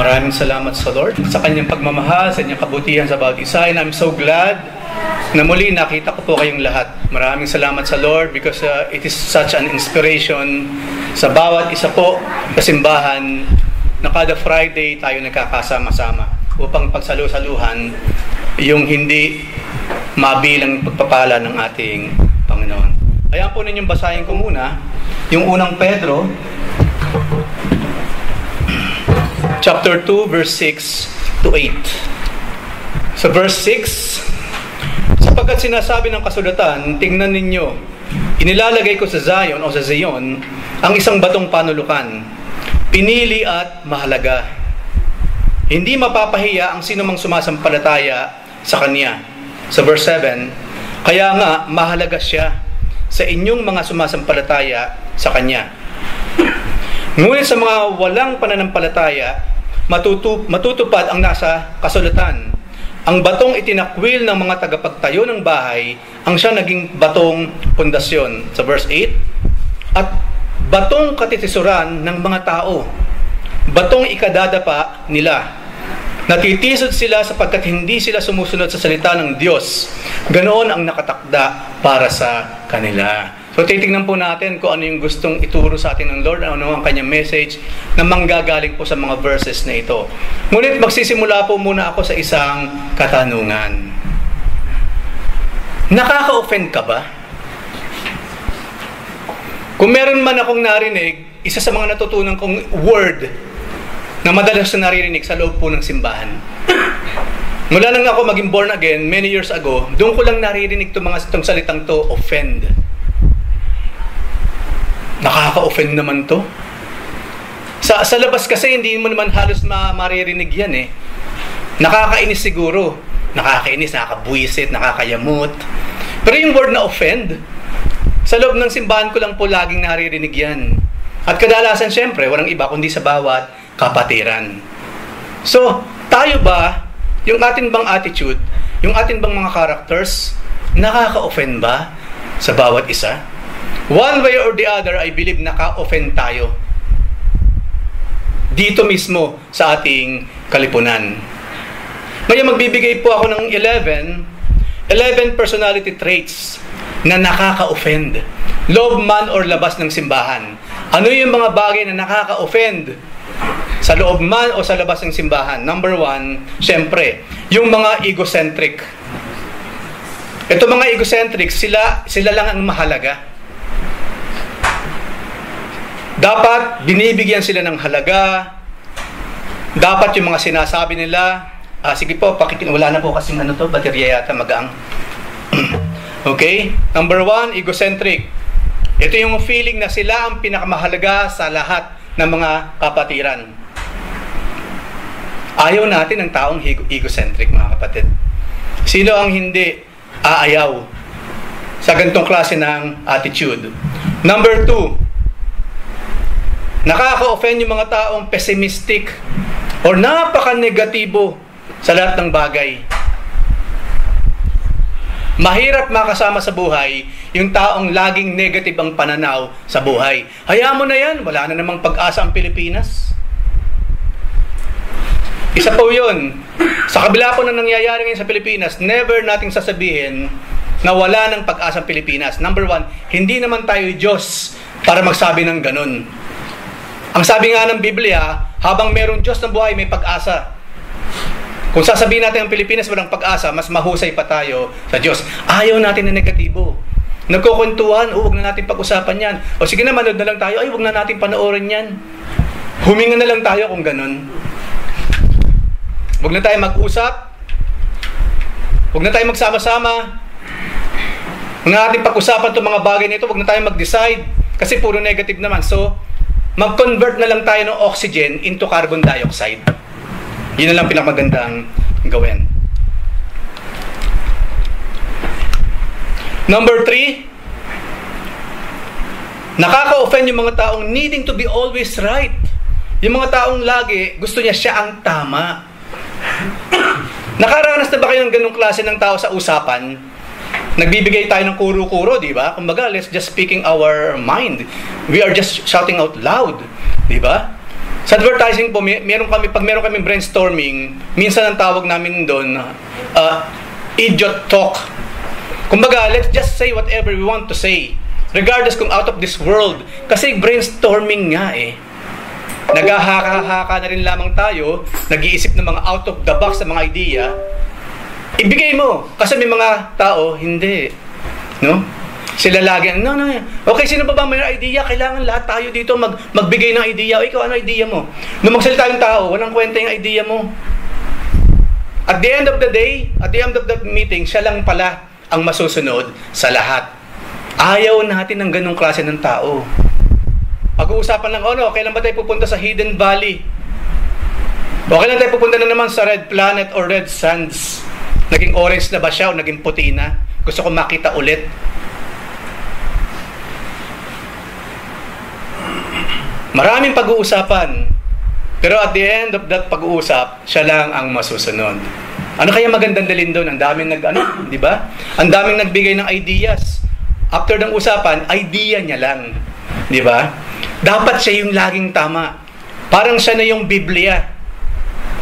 Maraming salamat sa Lord sa kanyang pagmamahal, sa kanyang kabutihan sa bawat isa. And I'm so glad na muli nakita ko po kayong lahat. Maraming salamat sa Lord because it is such an inspiration sa bawat isa po sa simbahan na kada Friday tayo nagkakasama-sama upang pagsalu-saluhan yung hindi mabilang pagpapala ng ating Panginoon. Kaya po ninyong basahin ko muna yung unang Pedro chapter 2 verse 6 to 8. Sa verse 6, sapagkat sinasabi ng kasulatan, tingnan ninyo, inilalagay ko sa Zion o sa Zion ang isang batong panulukan, pinili at mahalaga. Hindi mapapahiya ang sinumang sumasampalataya sa Kanya. Sa verse 7, kaya nga mahalaga siya sa inyong mga sumasampalataya sa Kanya. Ngunit sa mga walang pananampalataya, matutupad ang nasa kasulatan. Ang batong itinakwil ng mga tagapagtayo ng bahay, ang siya naging batong pundasyon. Sa verse 8, at batong katitisuran ng mga tao, batong ikadadapa nila. Natitisod sila sapagkat hindi sila sumusunod sa salita ng Diyos. Ganoon ang nakatakda para sa kanila. So titingnan po natin kung ano yung gustong ituro sa atin ng Lord, ano ang kanyang message na manggagaling po sa mga verses na ito. Ngunit magsisimula po muna ako sa isang katanungan. Nakaka-offend ka ba? Kung meron man akong narinig, isa sa mga natutunan kong word na madalas na naririnig sa loob po ng simbahan. Mula nang ako maging born again many years ago, doon ko lang naririnig itong salitang to, offend. Nakaka-offend naman to. Sa labas kasi hindi mo naman halos maririnig yan eh. Nakakainis siguro. Nakakainis, nakakabuisit, nakakayamot. Pero yung word na offend, sa loob ng simbahan ko lang po laging naririnig yan. At kadalasan syempre, walang iba kundi sa bawat kapatiran. So, tayo ba, yung atin bang attitude, yung atin bang mga characters, nakaka-offend ba sa bawat isa? One way or the other, I believe naka-offend tayo. Dito mismo sa ating kalipunan. Ngayon magbibigay po ako ng 11 personality traits na nakaka-offend. Loob man or labas ng simbahan. Ano yung mga bagay na nakaka-offend sa loob man o sa labas ng simbahan? Number 1, syempre, yung mga egocentric. Ito mga egocentric, sila lang ang mahalaga. Dapat binibigyan sila ng halaga. Dapat yung mga sinasabi nila, sige po, wala na po kasing baterya yata magaang. Okay? Number 1, egocentric. Ito yung feeling na sila ang pinakamahalaga sa lahat ng mga kapatiran. Ayaw natin ng taong egocentric, mga kapatid. Sino ang hindi aayaw sa ganitong klase ng attitude? Number 2, nakaka-offend yung mga taong pessimistic or napaka-negatibo sa lahat ng bagay. Mahirap makasama sa buhay yung taong laging negative ang pananaw sa buhay. Hayaan mo na yan, wala na namang pag-asa ang Pilipinas. Isa po yun. Sa kabila po na nangyayari ngayon sa Pilipinas, never nating sasabihin na wala ng pag-asa ang Pilipinas. Number 1, hindi naman tayo Diyos para magsabi ng ganun. Ang sabi nga ng Biblia, habang merong Diyos ng buhay, may pag-asa. Kung sasabihin natin ang Pilipinas walang pag-asa, mas mahusay pa tayo sa Diyos. Ayaw natin na negatibo. Nagkukwentuhan, huwag na natin pag-usapan yan. O sige na, manood na lang tayo, huwag na natin panoorin yan. Huminga na lang tayo kung ganun. Huwag na tayo mag-usap. Huwag na tayo magsama-sama. Huwag na natin pag-usapan itong mga bagay nito. Huwag na tayo mag-decide. Kasi puro negative naman. So, mag-convert na lang tayo ng oxygen into carbon dioxide. Yun na lang pinakamagandang gawin. Number 3, nakaka-offend yung mga taong needing to be always right. Yung mga taong lagi gusto niya siya ang tama. Nakaranas na ba kayo ng ganung klase ng tao sa usapan? Nagbibigay tayo ng kuro-kuro, di ba? Kumbaga, let's just speaking our mind. We are just shouting out loud, di ba? Sa advertising po, pag meron kami brainstorming, minsan ang tawag namin doon, idiot talk. Kumbaga, let's just say whatever we want to say. Regardless kung out of this world. Kasi brainstorming nga eh. Naghahaka-haka na rin lamang tayo, nag-iisip ng mga out of the box na mga idea. Ibigay mo. Kasi may mga tao, hindi. No? Sila lagi, no. Okay, sino ba may idea? Kailangan lahat tayo dito magbigay ng idea. O ikaw, ano idea mo? Nung magsalita yung tao, walang kwenta yung idea mo. At the end of the day, at the end of the meeting, siya lang pala ang masusunod sa lahat. Ayaw natin ng ganong klase ng tao. Pag-uusapan lang, kailan ba tayo pupunta sa Hidden Valley? O kailan tayo pupunta na naman sa Red Planet or Red Sands? Naging orange na ba siya o naging puti na? Gusto ko makita ulit. Maraming pag-uusapan. Pero at the end of that pag-uusap, siya lang ang masusunod. Ano kaya magandang dalhin doon? Ang daming di ba? Ang daming nagbigay ng ideas. After ng usapan, idea niya lang. Di ba? Dapat siya yung laging tama. Parang siya na yung Biblia.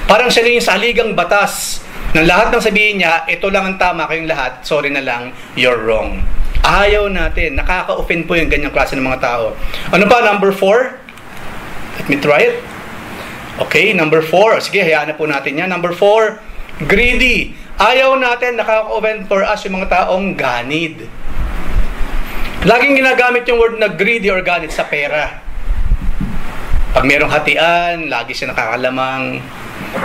Parang siya na yung saligang batas. Na lahat ng sabihin niya, ito lang ang tama, kayong lahat, sorry na lang, you're wrong. Ayaw natin. Nakaka-offend po yung ganyang klase ng mga tao. Ano pa? Number 4? Let me try it. Okay, number 4. Sige, hayaan na po natin yan. Number 4, greedy. Ayaw natin, nakaka-offend for us yung mga taong ganid. Laging ginagamit yung word na greedy or ganid sa pera. Pag merong hatian, lagi siya nakakalamang.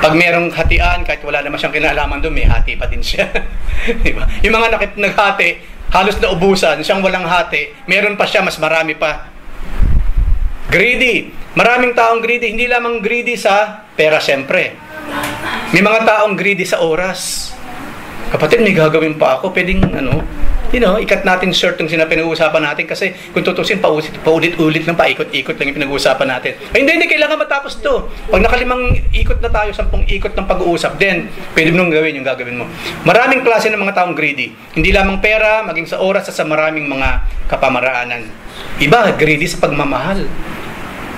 Pag merong hatian, kahit wala naman siyang kinalaman doon, may hati pa din siya. Diba? Yung mga naghati, halos na ubusan, siyang walang hati, meron pa siya, mas marami pa. Greedy. Maraming taong greedy. Hindi lamang greedy sa pera, siyempre. May mga taong greedy sa oras. Kapatid, may gagawin pa ako. Pwedeng, ikat natin short yung pinag-uusapan natin kasi kung tutusin, paulit-ulit lang, paikot-ikot lang yung pinag-uusapan natin. Ay, hindi, kailangan matapos to. Pag nakalimang ikot na tayo, 10 ikot ng pag-uusap, then, pwede mo nung gawin yung gagawin mo. Maraming klase ng mga taong greedy. Hindi lamang pera, maging sa oras at sa maraming mga kapamaraanan. Iba, greedy sa pagmamahal.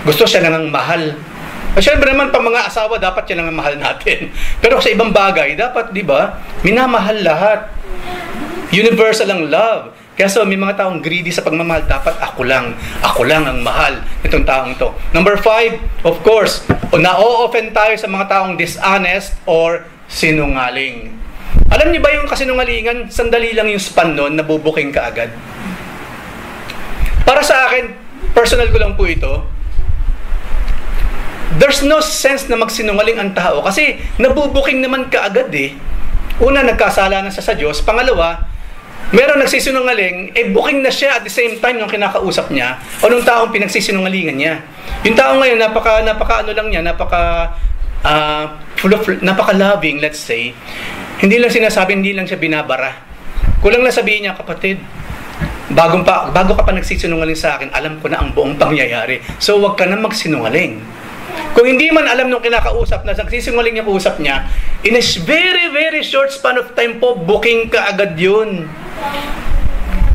Gusto siya nang mahal. Siyempre naman, pang mga asawa, dapat yan ang mahal natin. Pero sa ibang bagay, dapat, di ba, minamahal lahat. Universal ang love. Kaya may mga taong greedy sa pagmamahal, dapat ako lang ang mahal nitong taong to. Number 5, of course, na-o-offend tayo sa mga taong dishonest or sinungaling. Alam niyo ba yung kasinungalingan, sandali lang yung span nun, nabubuking ka agad. Para sa akin, personal ko lang po ito, there's no sense na magsinungaling ang tao kasi nabubuking naman kaagad eh. Una, nagkasala na sa Diyos. Pangalawa, meron nagsisinungaling, booking na siya at the same time yung kinakausap niya o nung taong pinagsisinungalingan niya. Yung tao ngayon, napaka-loving, let's say. Hindi lang sinasabi, hindi lang siya binabara. Kulang na sabihin niya, kapatid, bago ka pa nagsisinungaling sa akin, alam ko na ang buong pangyayari. So, wag ka na magsinungaling. Kung hindi man alam nung kinakausap na nagsisinungaling yung kausap niya, in a very, very short span of time po, booking ka agad yun.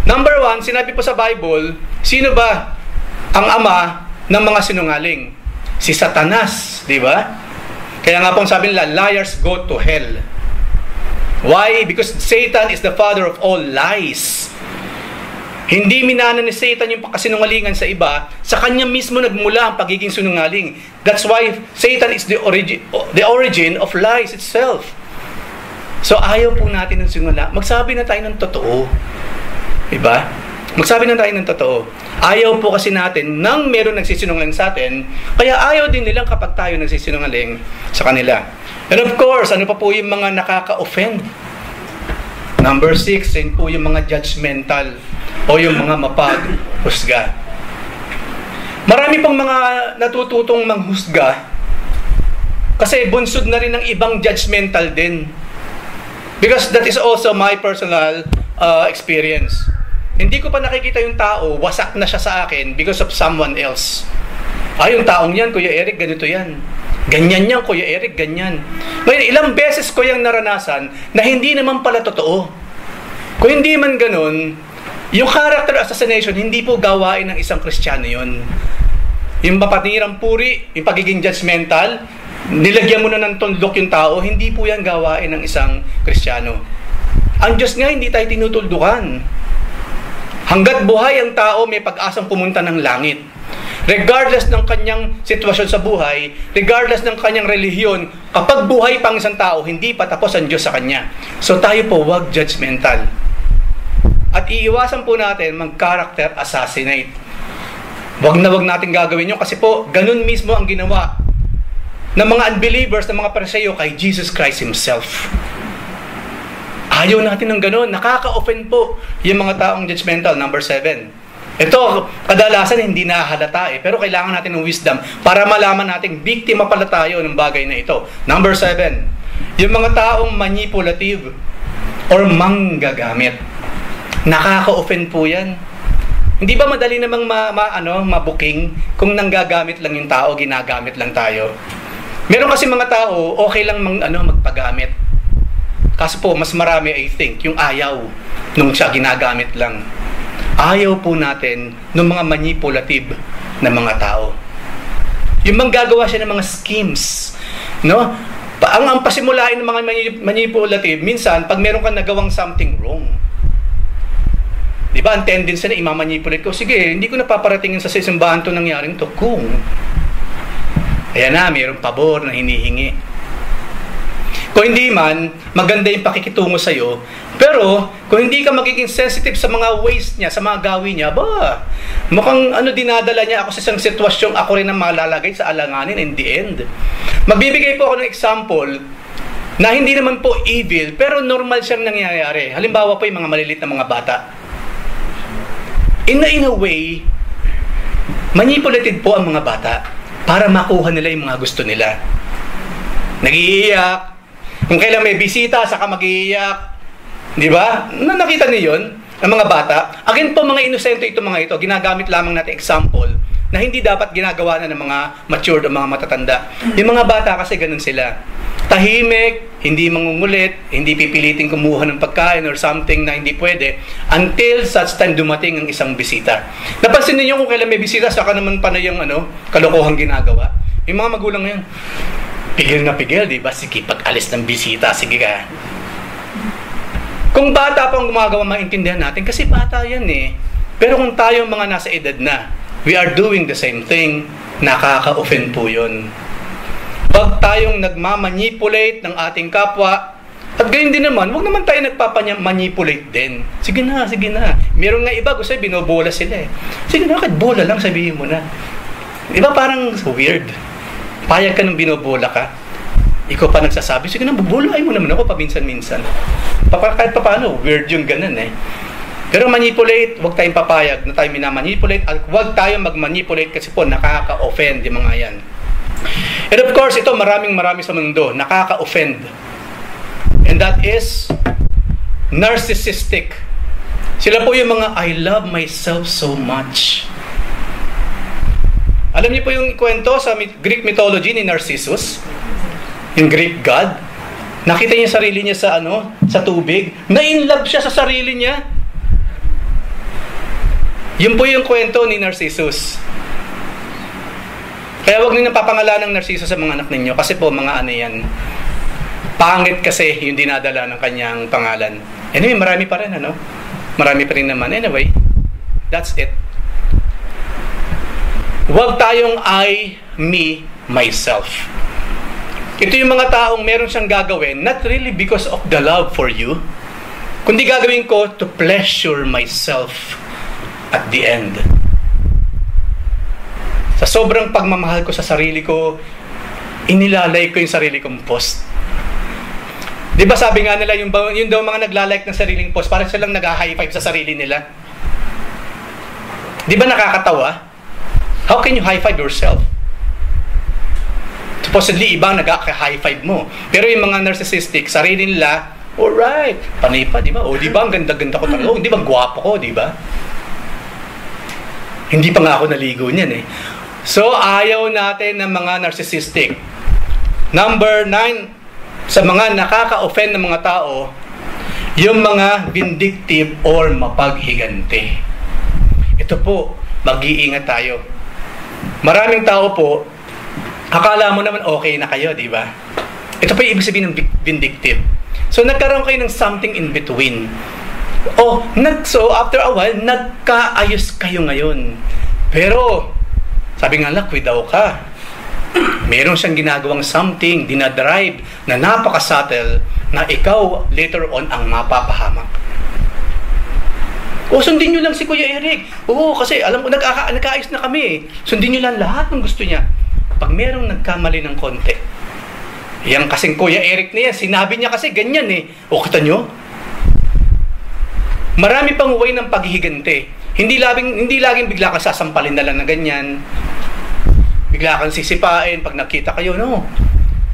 Number 1, sinabi po sa Bible, sino ba ang ama ng mga sinungaling? Si Satanas, di ba? Kaya nga po sabi nila, liars go to hell. Why? Because Satan is the father of all lies. Hindi minana ni Satan yung pagkasinungalingan sa iba, sa kanya mismo nagmula ang pagiging sinungaling. That's why Satan is the origin of lies itself. So ayaw po natin ng sinungaling. Magsabi na tayo ng totoo. Diba? Magsabi na tayo ng totoo. Ayaw po kasi natin nang meron nagsisinungaling sa atin, kaya ayaw din nilang kapag tayo nagsisinungaling sa kanila. And of course, ano pa po yung mga nakaka-offend? Number 6, yun po yung mga judgmental o yung mga mapaghusga. Marami pong mga natututong manghusga kasi bunsod na rin ng ibang judgmental din. Because that is also my personal experience. Hindi ko pa nakikita yung tao, wasak na siya sa akin because of someone else. Yung taong yan, Kuya Eric, ganito yan. Ganyan yan, Kuya Eric, ganyan. Ngayon, ilang beses ko yung naranasan na hindi naman pala totoo. Kung hindi man ganun, yung character assassination, hindi po gawain ng isang Kristiyano yun. yung mapatinirang puri, yung pagiging judgmental, nilagyan mo na ng tundok yung tao, hindi po yan gawain ng isang Kristiyano. Ang Diyos nga, hindi tayo tinutuldukan. Hanggat buhay ang tao, may pag-asang pumunta ng langit. Regardless ng kanyang sitwasyon sa buhay, regardless ng kanyang relihiyon, kapag buhay pang isang tao, hindi pa tapos ang Diyos sa kanya. So tayo po, wag judgmental. At iiwasan po natin mag-character assassinate. Wag natin gagawin yun kasi po, ganun mismo ang ginawa ng mga unbelievers, ng mga Pariseo kay Jesus Christ Himself. Ayaw natin ng ganun. Nakaka-offend po yung mga taong judgmental. Number 7. Ito, kadalasan hindi nahalata pero kailangan natin ng wisdom para malaman natin biktima pala tayo ng bagay na ito. Number 7. Yung mga taong manipulative or manggagamit. Nakaka-offend po yan. Hindi ba madali namang mabuking kung nanggagamit lang yung tao, ginagamit lang tayo? Meron kasi mga tao, okay lang magpagamit. Kaso po, mas marami, I think, yung ayaw nung siya ginagamit lang. Ayaw po natin ng mga manipulative na mga tao. Yung manggagawa siya ng mga schemes. No? Ang pasimulain ng mga manipulative, minsan, pag meron kang nagawang something wrong, di ba, ang tendency na imamanipulate ko, sige, hindi ko napaparatingin sa simbahan to nangyaring to. Kung, ayan na, mayroong pabor na hinihingi. Kung hindi man, maganda yung pakikitungo sa'yo. Pero, kung hindi ka magiging sensitive sa mga ways niya, sa mga gawin niya, mukhang dinadala niya ako sa isang sitwasyong ako rin ang malalagay sa alanganin in the end. Magbibigay po ako ng example na hindi naman po evil, pero normal siyang nangyayari. Halimbawa po yung mga maliliit na mga bata. In a way, manipulated po ang mga bata para makuha nila yung mga gusto nila. Nag-iiyak. Kung kailan may bisita, saka mag-iiyak. Di ba? Nakita niyo yun? Ang mga bata. Again po, mga inosente ito mga ito. Ginagamit lamang natin example na hindi dapat ginagawa na ng mga matured o mga matatanda. Yung mga bata kasi ganun sila. Tahimik, hindi mangungulit, hindi pipiliting kumuha ng pagkain or something na hindi pwede until such time dumating ang isang bisita. Napansin niyo kung kailan may bisita, saka naman panay yung kalokohang ginagawa. Yung mga magulang ngayon, pigil na pigil, di ba? Sige, pag alis ng bisita, sige ka. Kung bata pa ang gumagawa, maintindihan natin kasi bata yan Pero kung tayo mga nasa edad na, we are doing the same thing, nakaka-offend po yun. Pag tayong nagmamanipulate ng ating kapwa, at gayon din naman, huwag naman tayo nagpapamanipulate din. Sige na. Meron nga iba, gusto binobola sila Sige na, kahit bola lang, sabihin mo na. Di ba parang weird? Payag ka nung binobola ka, ikaw pa nagsasabi, sige na, bubulain mo naman ako paminsan-minsan. Kahit pa paano, weird yung ganun Pero manipulate, huwag tayong papayag na tayo minamanipulate at huwag tayong magmanipulate kasi po nakaka-offend yung mga yan. And of course, ito marami sa mundo, nakaka-offend. And that is narcissistic. Sila po yung mga I love myself so much. Alam niyo po yung kwento sa Greek mythology ni Narcissus, yung Greek god. Nakita niya sarili niya sa tubig. Na-inlove siya sa sarili niya. Yun po yung kwento ni Narcissus. Kaya wag niyo napapangalan ng Narcissus sa mga anak ninyo kasi po mga yan. Pangit kasi yung dinadala ng kanyang pangalan. Anyway, marami pa rin Marami pa rin naman. Anyway, that's it. Huwag tayong I, me, myself. Ito yung mga taong meron siyang gagawin, not really because of the love for you, kundi gagawin ko to pleasure myself at the end. Sa sobrang pagmamahal ko sa sarili ko, inilalay ko yung sarili kong post. Di ba sabi nga nila, yun daw mga naglalike ng sariling post, parang silang nag-high five sa sarili nila. Di ba nakakatawa? How can you high five yourself? Supposedly, ibang nag-high five mo. Pero yung mga narcissistic, sarili nila, alright, panay pa, di ba? O, di ba, ang ganda-ganda ko talaga. O, di ba, gwapo ko, di ba? Hindi pa nga ako naligo niyan So, ayaw natin ng mga narcissistic. Number 9, sa mga nakaka-offend ng mga tao, yung mga vindictive or mapaghiganti. Ito po, mag-iingat tayo. Maraming tao po, akala mo naman okay na kayo, di ba? Ito pa yung ibig sabihin ng vindictive. So, nagkaroon kayo ng something in between. So after a while, nagkaayos kayo ngayon. Pero, sabi nga, lakwi daw ka. Meron siyang ginagawang something, dinadrive, na napaka-subtle, na ikaw later on ang mapapahamak. Sundin nyo lang si Kuya Eric. Kasi alam ko, nagkaayos na kami. Sundin nyo lang lahat ng gusto niya. Pag merong nagkamali ng konti, yan kasing Kuya Eric na yan, sinabi niya kasi ganyan eh. Kita nyo? Marami pang way ng paghihiganti. Hindi laging bigla ka sasampalin na lang na ganyan. Bigla kang sisipain pag nakita kayo, no?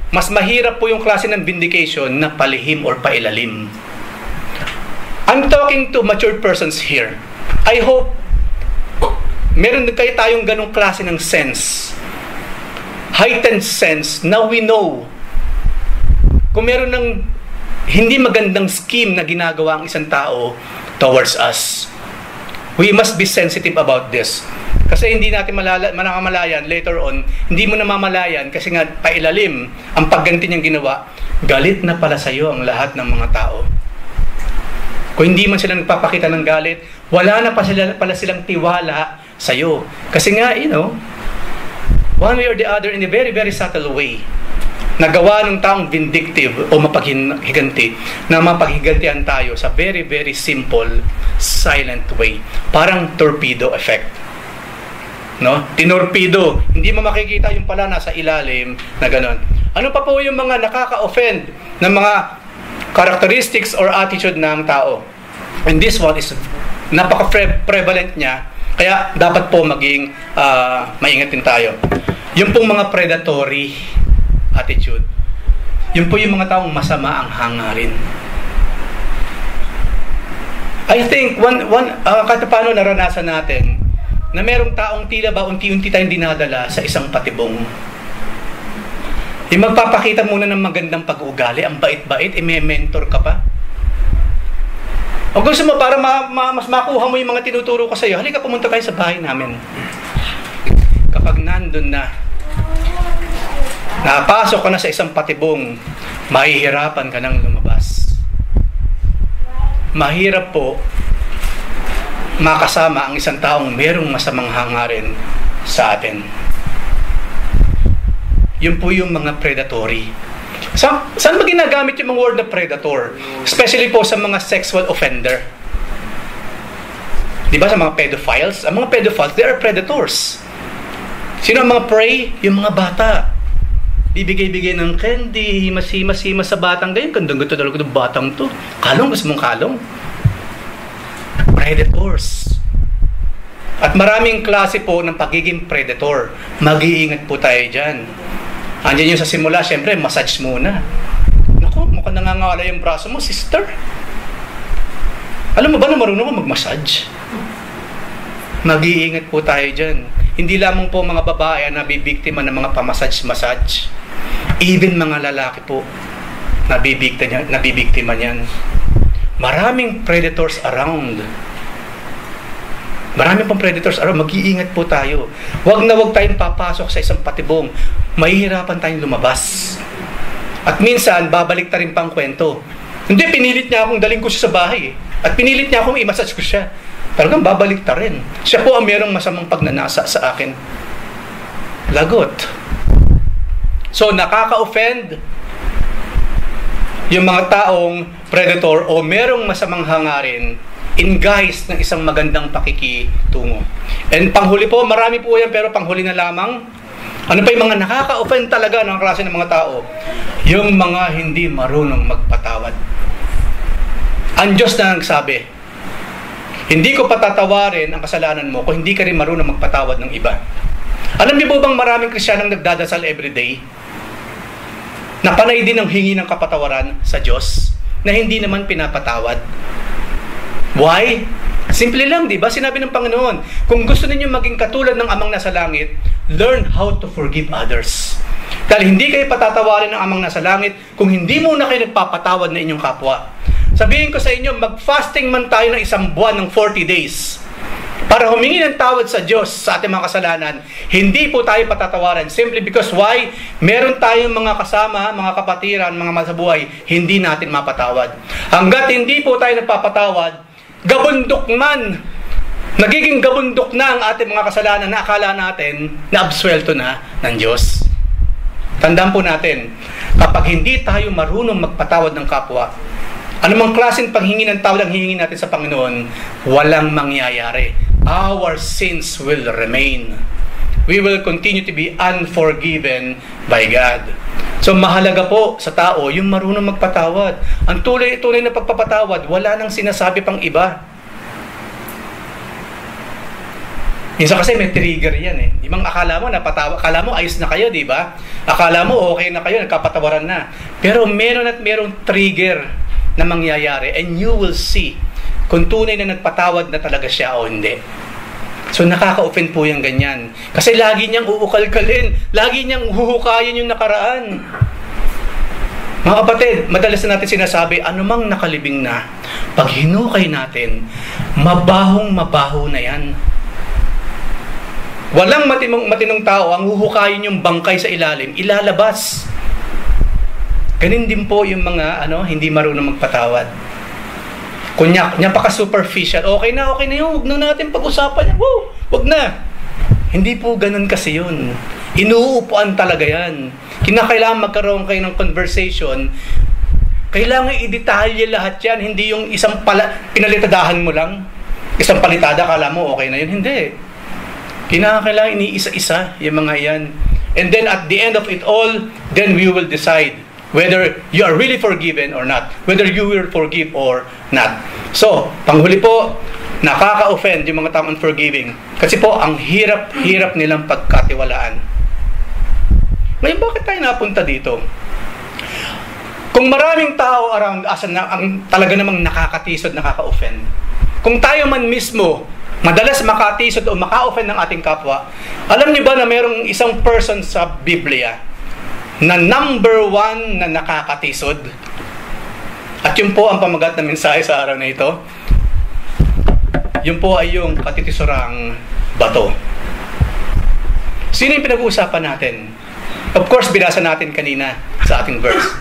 Mas mahirap po yung klase ng vindication na palihim or pailalim. I'm talking to mature persons here. I hope meron kayo tayong ganong klase ng sense. Heightened sense na we know kung meron ng hindi magandang scheme na ginagawa ang isang tao towards us. We must be sensitive about this. Kasi hindi natin manamamalayan later on, hindi mo namamalayan kasi nga pailalim ang pagganti niyang ginawa, galit na pala sa iyo ang lahat ng mga tao. Kung hindi man sila nagpapakita ng galit, wala na pala silang tiwala sa iyo. Kasi nga, one way or the other, in a very, very subtle way, nagawa ng taong vindictive o mapaghiganti, na mapaghigantihan tayo sa very, very simple, silent way. Parang torpedo effect. No? Tinorpedo. Hindi mo makikita yung pala nasa ilalim na gano'n. Ano pa po yung mga nakaka-offend ng mga characteristics or attitude ng tao? And this one is napaka-prevalent niya. Kaya dapat po maging maingat din tayo. Yung pong mga predatory attitude. Yun po yung mga taong masama ang hangarin. I think kahit paano naranasan natin na merong taong tila ba unti-unti tayong dinadala sa isang patibong. Yung magpapakita muna ng magandang pag-uugali, ang bait-bait, may mentor ka pa. O gusto mo para mas makuha mo yung mga tinuturo ko sa iyo, halika pumunta tayo sa bahay namin. Kapag nandun na, napasok ka na sa isang patibong, mahihirapan ka nang lumabas. Mahirap po makasama ang isang taong merong masamang hangarin sa atin. Yun po yung mga predatory. Saan ba ginagamit yung mga word na predator? Especially po sa mga sexual offender. Di ba sa mga pedophiles? Ang mga pedophiles, they are predators. Sino ang mga prey? Yung mga bata. Bibigay-bigay ng candy, himas-himas sa batang ganyan. Kandang-gato talaga ng batang to. Kalong, gusto mong kalong? Predators. At maraming klase po ng pagiging predator. Mag-iingat po tayo dyan. Andiyan yung sa simula, syempre, massage muna. Naku, mukhang nangangala yung braso mo, sister. Alam mo ba na marunong mo mag-massage? Mag-iingat po tayo dyan. Hindi lamang po mga babae na nabibiktima ng mga pamassage-massage. Even mga lalaki po, nabibiktima niyan. Maraming predators around. Marami pang predators around. Mag-iingat po tayo. Huwag tayong papasok sa isang patibong. Mahihirapan tayong lumabas. At minsan, babalik ta rin pang kwento. Hindi, pinilit niya akong daling ko siya sa bahay. At pinilit niya akong i-massage ko siya. Talagang babalik ta rin. Siya po ang merong masamang pagnanasa sa akin. Lagot. So, nakaka-offend yung mga taong predator o merong masamang hangarin in guise ng isang magandang pakikitungo. And panghuli po, marami po yan, pero panghuli na lamang. Ano pa yung mga nakaka-offend talaga ng klase ng mga tao? Yung mga hindi marunong magpatawad. Ang Diyos na nagsabi, hindi ko patatawarin ang kasalanan mo kung hindi ka rin marunong magpatawad ng iba. Alam niyo po bang maraming Kristiyanong nagdadasal everyday? Na panay din ang hingi ng kapatawaran sa Diyos na hindi naman pinapatawad. Why? Simple lang, di ba? Sinabi ng Panginoon, kung gusto ninyo maging katulad ng Amang nasa langit, learn how to forgive others. Dahil hindi kayo patatawarin ng Amang nasa langit kung hindi muna kayo nagpapatawad na inyong kapwa. Sabihin ko sa inyo, mag-fasting man tayo ng 1 buwan ng 40 days. para humingi ng tawad sa Diyos sa ating mga kasalanan, hindi po tayo patatawaran. Simply because why? Meron tayong mga kasama, mga kapatiran, mga masabuhay, hindi natin mapatawad. Hanggat hindi po tayo nagpapatawad, gabundok man, nagiging gabundok na ang ating mga kasalanan na akala natin na absuelto na ng Diyos. Tandaan po natin, kapag hindi tayo marunong magpatawad ng kapwa, anumang klaseng paghingi ng tawad ang hihingi natin sa Panginoon, walang mangyayari. Our sins will remain. We will continue to be unforgiven by God. So mahalaga po sa tao yung marunong magpatawad. Ang tunay na pagpapatawad, wala nang sinasabi pang iba. Minsan kasi may trigger yan eh. Ibang akala mo napatawa, akala mo ayos na kayo, di ba? Akala mo okay na kayo, nagkapatawaran na. Pero merong trigger na mangyayari, and you will see kung tunay na nagpatawad na talaga siya o hindi. So nakaka-offend po yung ganyan. Kasi lagi niyang uukalkalin, lagi niyang huhukayin yung nakaraan. Mga kapatid, madalas na natin sinasabi, anumang nakalibing na, pag hinukay natin, mabahong-mabaho na yan. Walang matinong tao ang huhukayin yung bangkay sa ilalim, ilalabas. Ganun din po yung mga hindi marunong magpatawad. Kunyak, napaka-superficial. Okay na yun. Huwag na natin pag-usapan yan. Huwag na. Hindi po ganun kasi yun. Inuupuan talaga yan. Kinakailangan magkaroon kayo ng conversation. Kailangan i-detalye lahat yan. Hindi yung isang pinalitadahan mo lang. Isang palitada, kala mo okay na yun. Hindi. Kinakailangan iniisa-isa yung mga yan. And then at the end of it all, then we will decide whether you are really forgiven or not. Whether you will forgive or not. So, panghuli po, nakaka-offend yung mga taong unforgiving. Kasi po, ang hirap nilang pagkatiwalaan. Ngayon, bakit tayo napunta dito? Kung maraming tao around us ang talaga namang nakakatisod, nakaka-offend. Kung tayo man mismo, madalas makatisod o maka-offend ng ating kapwa, alam niyo ba na mayroong isang person sa Biblia na number 1 na nakakatisod? At yun po ang pamagat na mensahe sa araw na ito. Yun po ay yung katitisurang bato. Sino yung pinag-uusapan natin? Of course, binasa natin kanina sa ating verse.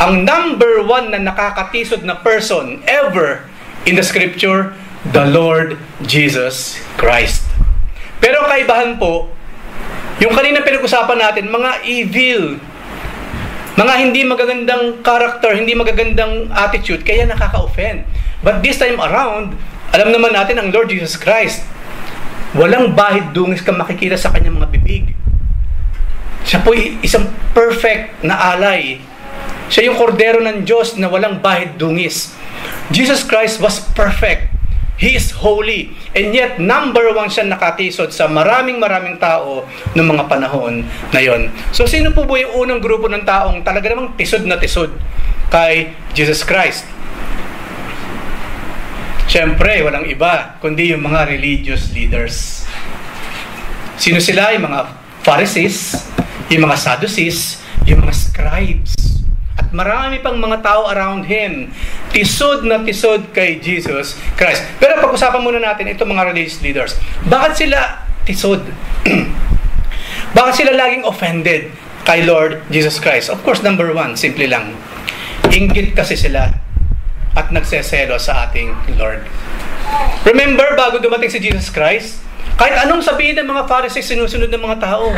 Ang number 1 na nakakatisod na person ever in the scripture, the Lord Jesus Christ. Pero kaibahan po, yung kanina pinag-usapan natin, mga evil, mga hindi magagandang character, hindi magagandang attitude, kaya nakaka-offend. But this time around, alam naman natin ang Lord Jesus Christ, walang bahid dungis kang makikita sa kanyang mga bibig. Siya po isang perfect na alay. Siya yung kordero ng Diyos na walang bahid dungis. Jesus Christ was perfect. He is holy. And yet, number 1 siya nakatisod sa maraming tao ng mga panahon na yon. So, sino po ba yung unang grupo ng taong talaga namang tisod na tisod kay Jesus Christ? Siyempre, walang iba, kundi yung mga religious leaders. Sino sila? Yung mga Pharisees, yung mga Sadducees, yung mga scribes. At marami pang mga tao around Him. Tisod na tisod kay Jesus Christ. Pero pag-usapan muna natin itong mga religious leaders. Bakit sila tisod? Bakit sila laging offended kay Lord Jesus Christ? Of course, number 1, simple lang. Inggit kasi sila at nagseselo sa ating Lord. Remember, bago dumating si Jesus Christ, kahit anong sabihin ng mga Pharisees, sinusunod ng mga tao.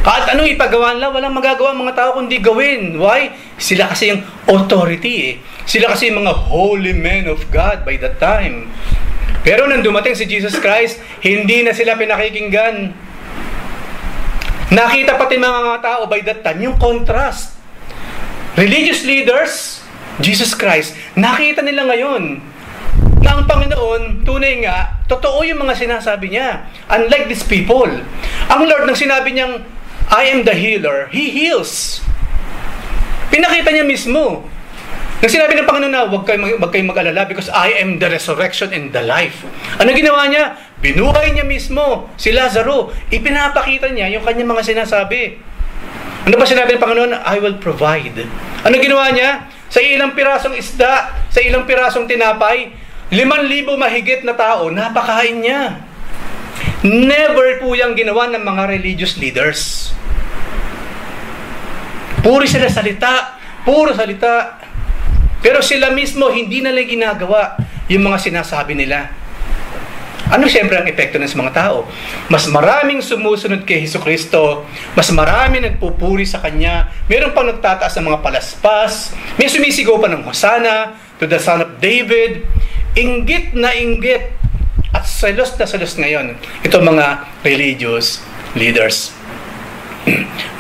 Kahit anong ipagawa nila, walang magagawa ang mga tao kundi gawin. Why? Sila kasi yung authority eh. Sila kasi yung mga holy men of God by that time. Pero nang dumating si Jesus Christ, hindi na sila pinakikinggan. Nakita pati mga tao by that time yung contrast. Religious leaders, Jesus Christ, nakita nila ngayon na ang Panginoon, tunay nga, totoo yung mga sinasabi niya. Unlike these people. Ang Lord, nang sinabi niyang, I am the healer, He heals. Pinakita niya mismo. Nang sinabi ng Panginoon na, huwag kayong mag-alala because I am the resurrection and the life. Ano ginawa niya? Binuhay niya mismo si Lazaro. Ipinapakita niya yung kanyang mga sinasabi. Ano ba sinabi ng Panginoon? I will provide. Ano ginawa niya? Sa ilang pirasong isda, sa ilang pirasong tinapay, 5,000 mahigit na tao, napakain niya. Never po yung ginawa ng mga religious leaders. Puro sila salita, puro salita. Pero sila mismo, hindi nila ginagawa yung mga sinasabi nila. Ano siyempre ang epekto ng mga tao? Mas maraming sumusunod kay Hesukristo, mas maraming nagpupuri sa Kanya, meron pang nagtataas ng mga palaspas, may sumisigaw pa ng Hosanna to the Son of David. Inggit na inggit at selos na selos ngayon ito mga religious leaders.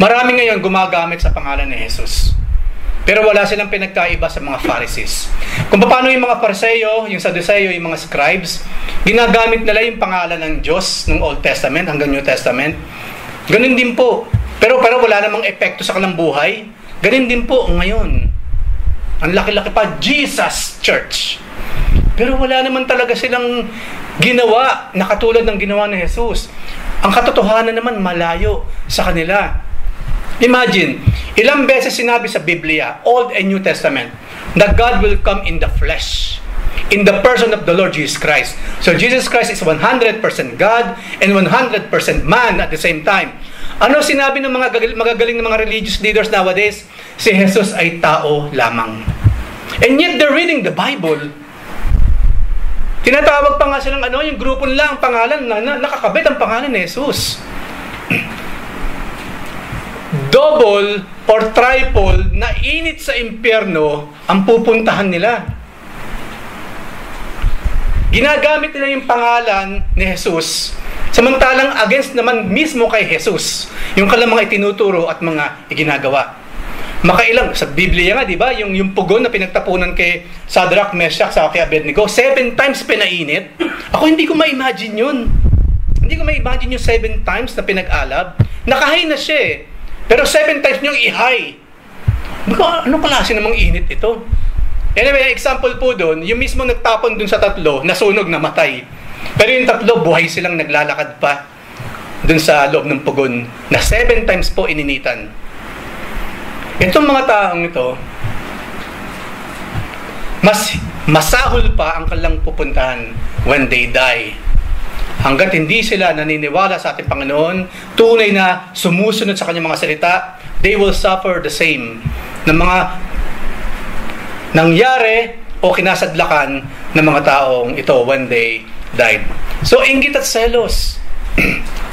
Marami ngayon gumagamit sa pangalan ni Jesus. Pero wala silang pinagkaiba sa mga Pharisees. Kung paano yung mga Pariseo, yung Sadduceo, yung mga scribes, ginagamit nila yung pangalan ng Diyos ng Old Testament hanggang New Testament. Ganun din po. Pero wala namang epekto sa kanilang buhay. Ganun din po ngayon. Ang laki-laki pa, Jesus Church. Pero wala naman talaga silang ginawa na katulad ng ginawa ni Jesus. Ang katotohanan naman malayo sa kanila. Imagine, ilang beses sinabi sa Biblia, Old and New Testament, that God will come in the flesh, in the person of the Lord Jesus Christ. So Jesus Christ is 100% God and 100% man at the same time. Ano sinabi ng mga magagaling na mga religious leaders nowadays? Si Jesus ay tao lamang. And yet they're reading the Bible. Tinatawag pa nga silang yung grupo nila ang pangalan na nakakabit ang pangalan ni Jesus. Double or triple na init sa impyerno ang pupuntahan nila. Ginagamit nila yung pangalan ni Jesus, samantalang against naman mismo kay Jesus, yung kanilang mga itinuturo at mga iginagawa. Makailang, sa Biblia nga, di ba, yung pugon na pinagtapunan kay Shadrach, Meshach, sa kay Abednego, 7 times pinainit. Ako hindi ko ma-imagine yun. Hindi ko ma-imagine yung 7 times na pinag-alab. Nakahay na siya eh. Pero 7 times niyong i-high. Ano klase namang init ito? Anyway, example po doon, yung mismo nagtapon doon sa 3, nasunog, namatay. Pero yung 3, buhay silang naglalakad pa doon sa loob ng pugon, na 7 times po ininitan. Itong mga taong ito, mas masahol pa ang kanilang pupuntahan when they die. Hanggat hindi sila naniniwala sa ating Panginoon, tunay na sumusunod sa kanyang mga salita, they will suffer the same ng mga nangyari o kinasadlakan ng mga taong ito when they died. So, inggit at selos.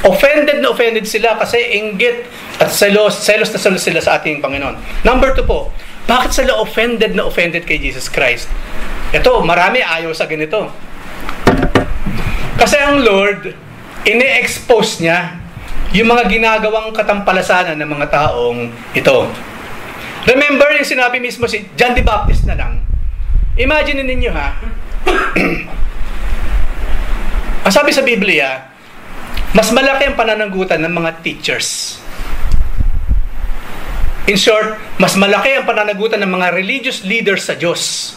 Offended na offended sila kasi inggit at selos na selos sila sa ating Panginoon. Number 2 po, bakit sila offended na offended kay Jesus Christ? Ito, marami ayaw sa ganito. Kasi ang Lord, ine-expose niya yung mga ginagawang katampalasanan ng mga taong ito. Remember yung sinabi mismo si John the Baptist na lang. Imagine ninyo ha, ang sabi sa Biblia, mas malaki ang pananagutan ng mga teachers. In short, mas malaki ang pananagutan ng mga religious leaders sa Diyos.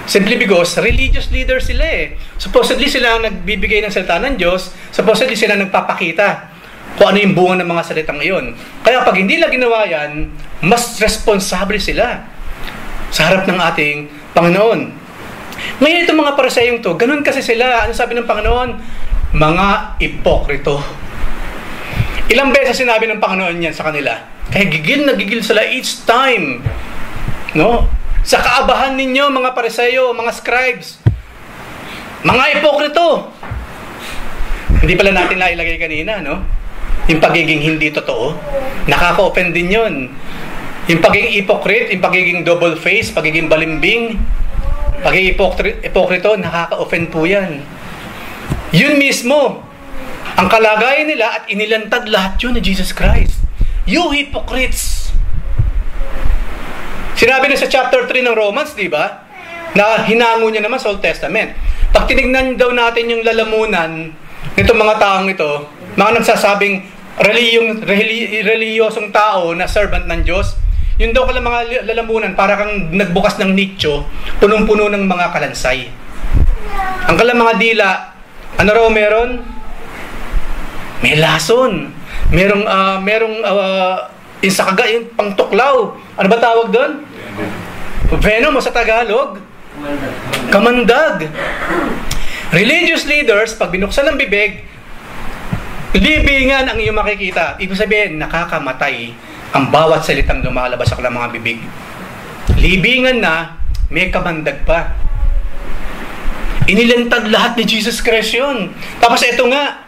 Simply because, religious leaders sila eh. Supposedly sila ang nagbibigay ng salita ng Diyos. Supposedly sila nagpapakita kung ano yung bunga ng mga salitang iyon. Kaya pag hindi nila ginawa yan, mas responsable sila sa harap ng ating Panginoon. Ngayon itong mga Pariseyong to, ganun kasi sila. Ano sabi ng Panginoon? Mga ipokrito. Ilang beses sinabi ng Panginoon yan sa kanila. Kaya gigil na gigil sila each time. No? Sa kaabahan ninyo, mga Pariseo, mga scribes, mga ipokrito. Hindi pala natin nailagay kanina, no? Yung pagiging hindi totoo. Nakaka-offend din yun. Yung pagiging hypocrite, yung pagiging double face, pagiging balimbing, pagiging ipokrito, nakaka-offend po yan. Yun mismo, ang kalagayan nila at inilantad lahat yun ni Jesus Christ. You hypocrites! Sinabi na sa chapter 3 ng Romans, di ba? Na hinango niya naman sa Old Testament. Pag tinignan daw natin yung lalamunan nitong mga taong ito, mga nagsasabing reliyosong tao na servant ng Diyos, yun daw kala mga lalamunan, para kang nagbukas ng nicho, punong-puno ng mga kalansay. Ang kala mga dila, ano raw meron? May lason. Merong yung sa yung pangtuklaw. Ano ba tawag doon? Venom o sa Tagalog? Kamandag. Religious leaders, pag binuksan ng bibig, libingan ang iyong makikita. Ibig sabihin, nakakamatay ang bawat salitang lumalabas sa kanilang mga bibig. Libingan na, may kamandag pa. Inilantad lahat ni Jesus Christ yun. Tapos ito nga,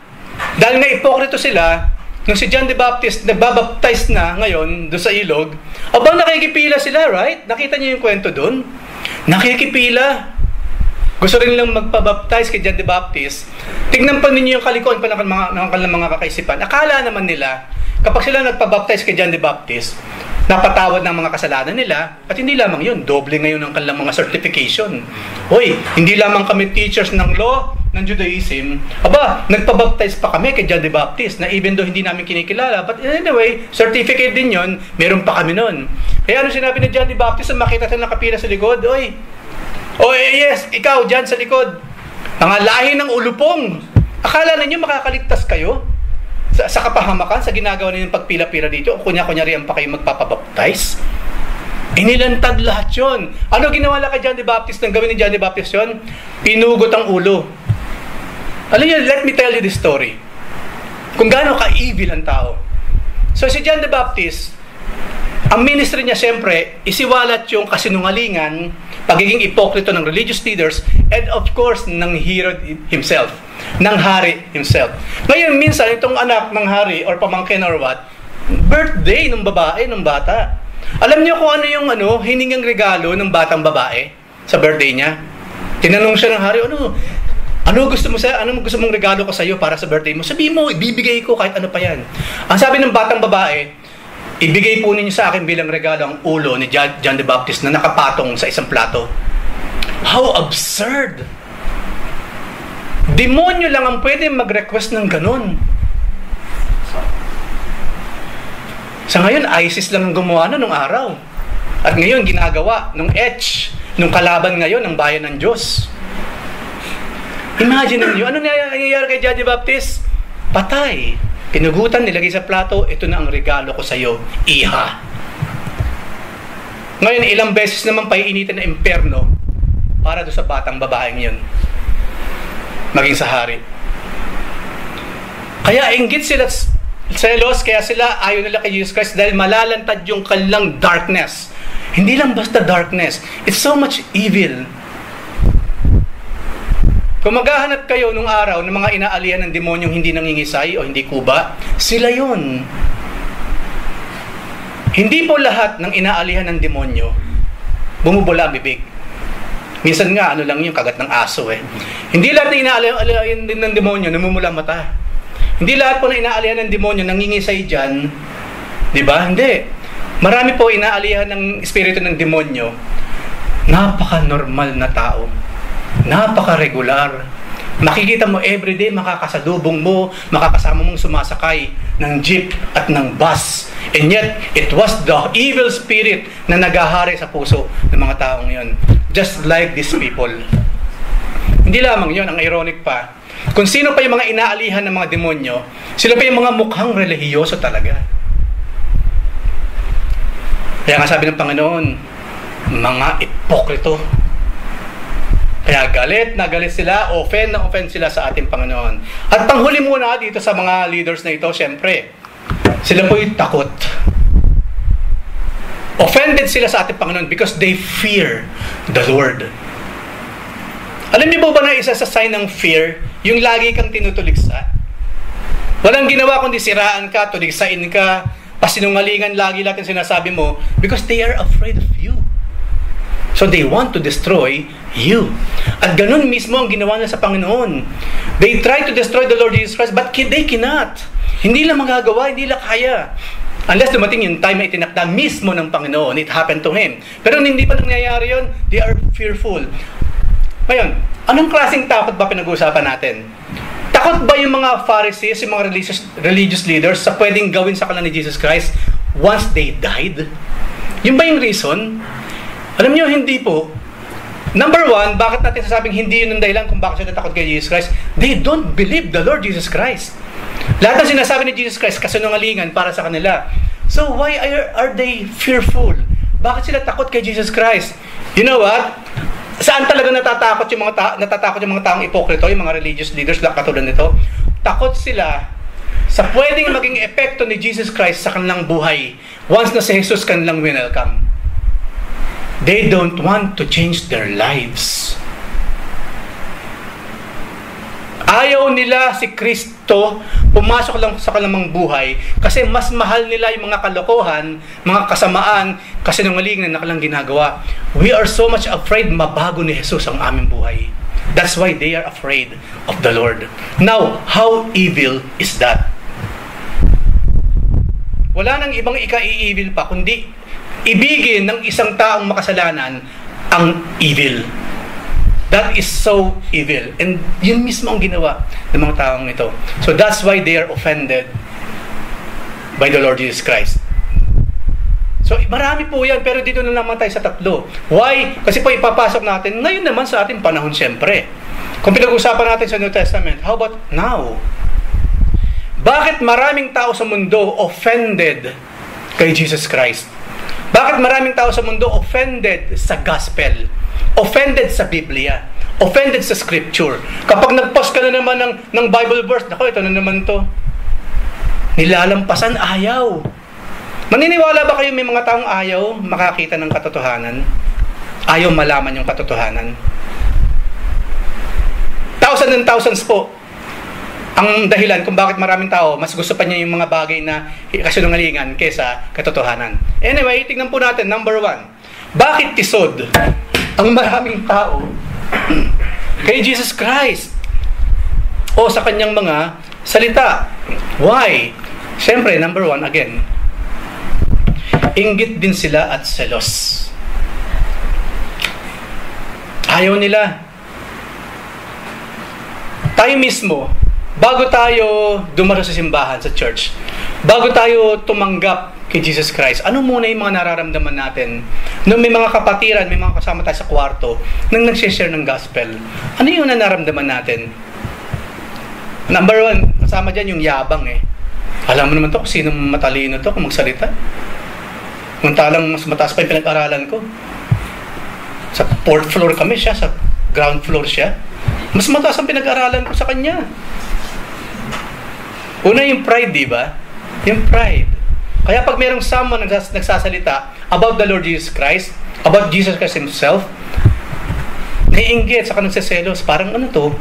dahil nga ipokrito sila, nung si John the Baptist nagbabaptize na ngayon doon sa ilog, abang nakikipila sila, right? Nakita niyo yung kwento doon? Nakikipila. Gusto rin nilang magpabaptize kay John the Baptist. Tignan pa ninyo yung kalikuan pa ng kanilang mga kakaisipan. Akala naman nila, kapag sila nagpabaptize kay John the Baptist, napatawad ng mga kasalanan nila, at hindi lamang yun, doble ngayon ang kanilang mga certification. Hoy, hindi lamang kami teachers ng law, ng Judaism, nagpabaptize pa kami kay John the Baptist, na even though hindi namin kinikilala, but anyway, certificate din yun, meron pa kami nun. Kaya ano sinabi ni John the Baptist, makita tayo nakapila sa likod, yes, ikaw dyan sa likod, mga lahi ng ulupong, akala ninyo makakaligtas kayo sa kapahamakan, sa ginagawa ninyong pagpila-pila dito, o kunya-kunyarihan pa kayo magpapabaptize? Inilantad lahat yun. Ano ginawa lang kay John the Baptist nang gawin ni John the Baptist yun? Pinugot ang ulo. Alam niyo, let me tell you this story. Kung gaano ka-evil ang tao. So si John the Baptist, ang ministry niya siyempre, isiwalat yung kasinungalingan, pagiging ipokrito ng religious leaders, and of course, ng Herod himself, ng hari himself. Ngayon, minsan, itong anak ng hari, or pamangkin or what, birthday ng babae, ng bata. Alam niyo kung ano yung hiningang regalo ng batang babae sa birthday niya? Tinanong siya ng hari, ano gusto mong regalo ko sa iyo para sa birthday mo? Sabihin mo, ibibigay ko kahit ano pa yan. Ang sabi ng batang babae, ibigay po ninyo sa akin bilang regalo ang ulo ni John the Baptist na nakapatong sa isang plato. How absurd! Demonyo lang ang pwede mag-request ng ganun. Sa ngayon, ISIS lang ang gumawa nung araw. At ngayon, ginagawa nung nung kalaban ngayon ng bayan ng Diyos. Imagine niyo, ano nangyayari kay John the Baptist? Patay. Pinugutan, nilagay sa plato, ito na ang regalo ko sa iyo, iha. Ngayon, ilang beses naman paiinitin ng impyerno para doon sa batang babaeng yun. Maging sa hari. Kaya inggit sila, selos, kaya sila ayaw nila kay Jesus Christ dahil malalantad yung kanilang darkness. Hindi lang basta darkness. It's so much evil. Kung maghahanap kayo nung araw ng mga inaalihan ng demonyong hindi nangingisay o hindi kuba, sila yun. Hindi po lahat ng inaalihan ng demonyo bumubula ang bibig. Minsan nga, lang yung kagat ng aso eh. Hindi lahat ng inaalihan din ng demonyo namumula mata. Hindi lahat po na inaalihan ng demonyo nangingisay dyan. Di ba? Hindi. Marami po inaalihan ng espiritu ng demonyo. Napaka-normal na tao. Napaka-regular. Makikita mo everyday, makakasalubong mo, makakasama mong sumasakay ng jeep at ng bus. And yet, it was the evil spirit na nagahari sa puso ng mga taong yon. Just like these people. Hindi lamang yon, ang ironic pa. Kung sino pa yung mga inaalihan ng mga demonyo, sila pa yung mga mukhang relihiyoso talaga. Kaya nga sabi ng Panginoon, mga ipokrito. Kaya galit na galit sila, offend na offend sila sa ating Panginoon. At panghuli muna dito sa mga leaders na ito, syempre, sila po'y takot. Offended sila sa ating Panginoon because they fear the Lord. Alam niyo ba na isa sa sign ng fear, yung lagi kang tinutuligsa? Walang ginawa kundi siraan ka, tuligsain ka, pasinungalingan lagi lahat yung sinasabi mo because they are afraid of you. So they want to destroy you. At ganun mismo ang ginawa nila sa Panginoon. They try to destroy the Lord Jesus Christ, but they cannot. Hindi lang magagawa, hindi lang kaya. Unless dumating yung time na itinakda mismo ng Panginoon, it happened to Him. Pero hindi pa nangyayari yun, they are fearful. Ngayon, anong klaseng takot ba pinag-uusapan natin? Takot ba yung mga Pharisees, yung mga religious leaders sa pwedeng gawin sa kanila ni Jesus Christ once they died? Yun ba yung reason? Alam niyo, hindi po. Number one, bakit natin sasabing hindi yun ang dahilan kung bakit sila takot kay Jesus Christ? They don't believe the Lord Jesus Christ. Lahat ng sinasabi ni Jesus Christ, kasinungalingan para sa kanila. So why are they fearful? Bakit sila takot kay Jesus Christ? You know what? Saan talaga natatakot yung mga taong ipokrito, yung mga religious leaders na katulad nito? Takot sila sa pwedeng maging epekto ni Jesus Christ sa kanilang buhay once na si Jesus kanilang welcome. They don't want to change their lives. Ayaw nila si Kristo pumasok lang sa kanilang buhay kasi mas mahal nila yung mga kalokohan, mga kasamaan, kasinungalingan na kanilang ginagawa. We are so much afraid mabago ni Jesus ang aming buhay. That's why they are afraid of the Lord. Now, how evil is that? Wala nang ibang ika-i-evil pa, kundi ibigin ng isang taong makasalanan ang evil. That is so evil. And yun mismo ang ginawa ng mga taong ito. So that's why they are offended by the Lord Jesus Christ. So marami po yan, pero dito na naman tayo sa tatlo. Why? Kasi po ipapasok natin, ngayon naman sa ating panahon siyempre. Kung pinag-usapan natin sa New Testament, how about now? Bakit maraming tao sa mundo offended kay Jesus Christ? Bakit maraming tao sa mundo offended sa gospel? Offended sa Biblia, offended sa Scripture. Kapag nag-post ka na naman ng Bible verse, nako, ito na naman to. Nilalampasan, ayaw. Maniniwala ba kayo may mga taong ayaw makakita ng katotohanan? Ayaw malaman yung katotohanan? Thousands and thousands po ang dahilan kung bakit maraming tao mas gusto pa niya yung mga bagay na kasinungalingan kesa katotohanan. Anyway, tignan po natin, number 1. Bakit tisod ang maraming tao kay Jesus Christ o sa kanyang mga salita? Why? Siyempre, number 1, again, inggit din sila at selos. Ayaw nila. Tayo mismo, bago tayo dumaro sa simbahan, sa church, bago tayo tumanggap kay Jesus Christ, ano muna yung mga nararamdaman natin? Nung may mga kapatiran, may mga kasama tayo sa kwarto, nang nagsishare ng gospel, ano yung nararamdaman natin? Number 1, kasama dyan yung yabang eh. Alam mo naman to kung sino matalino to kung magsalita. Muntalang mas mataas pa yung pinag-aralan ko. Sa 4th floor kami, siya sa ground floor siya. Mas mataas ang pinag-aralan ko sa kanya. Una yung pride, di ba? Yung pride. Kaya pag mayroong someone nagsasalita about the Lord Jesus Christ, about Jesus Christ Himself, naiinggit, saka nagseselos, parang ano to,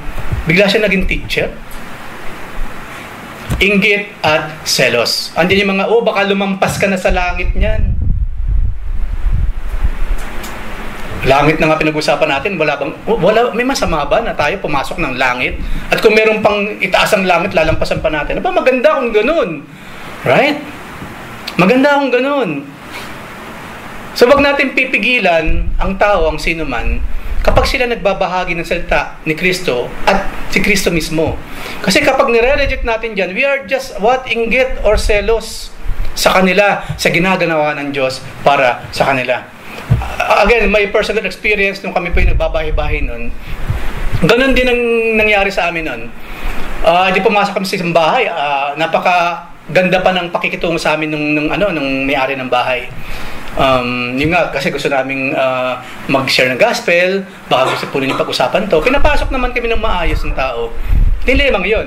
bigla siya naging teacher. Inggit at selos. Andiyan yung mga, baka lumampas ka na sa langit niyan. Langit na nga pinag-usapan natin, may masama ba na tayo pumasok ng langit? At kung meron pang itaas ang langit, lalampasan pa natin. Maganda kung ganun. Right? Maganda kung ganun. So wag natin pipigilan ang tao, ang sino man, kapag sila nagbabahagi ng salita ni Kristo at si Kristo mismo. Kasi kapag nire-reject natin dyan, we are just inggit or selos sa kanila, sa ginaganawa ng Diyos para sa kanila. Again, my personal experience nung kami po yung nagbabahay-bahay nun, ganun din ang nangyari sa amin nun. Di pumasok kami sa isang bahay, napaka-ganda pa ng pakikitungo sa amin nung may-ari ng bahay. Yun nga, kasi gusto naming mag-share ng gospel, baka gusto po rin pag-usapan to. Pinapasok naman kami ng maayos ng tao. Hindi lamang yun,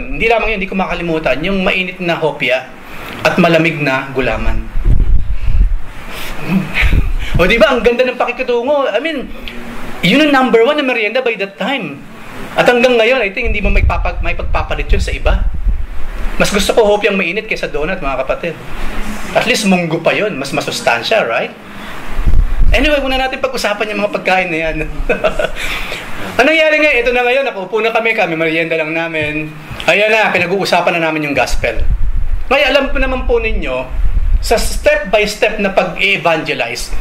hindi ko makalimutan, yung mainit na hopya at malamig na gulaman. O diba, ang ganda ng pakikitungo. I mean, yun ang number 1 na merienda by that time. At hanggang ngayon, I think hindi mo may pagpapalit yun sa iba. Mas gusto ko hopyang mainit kaysa donut, mga kapatid. At least munggo pa yun, mas masustansya, right? Anyway, muna natin pag-usapan yung mga pagkain na yan. Anong nangyari nga? Ito na ngayon, nakaupo na kami, merienda lang namin. Ayan na, pinag-uusapan na namin yung gospel. Ngayon, alam po naman po ninyo, sa step by step na pag-evangelize,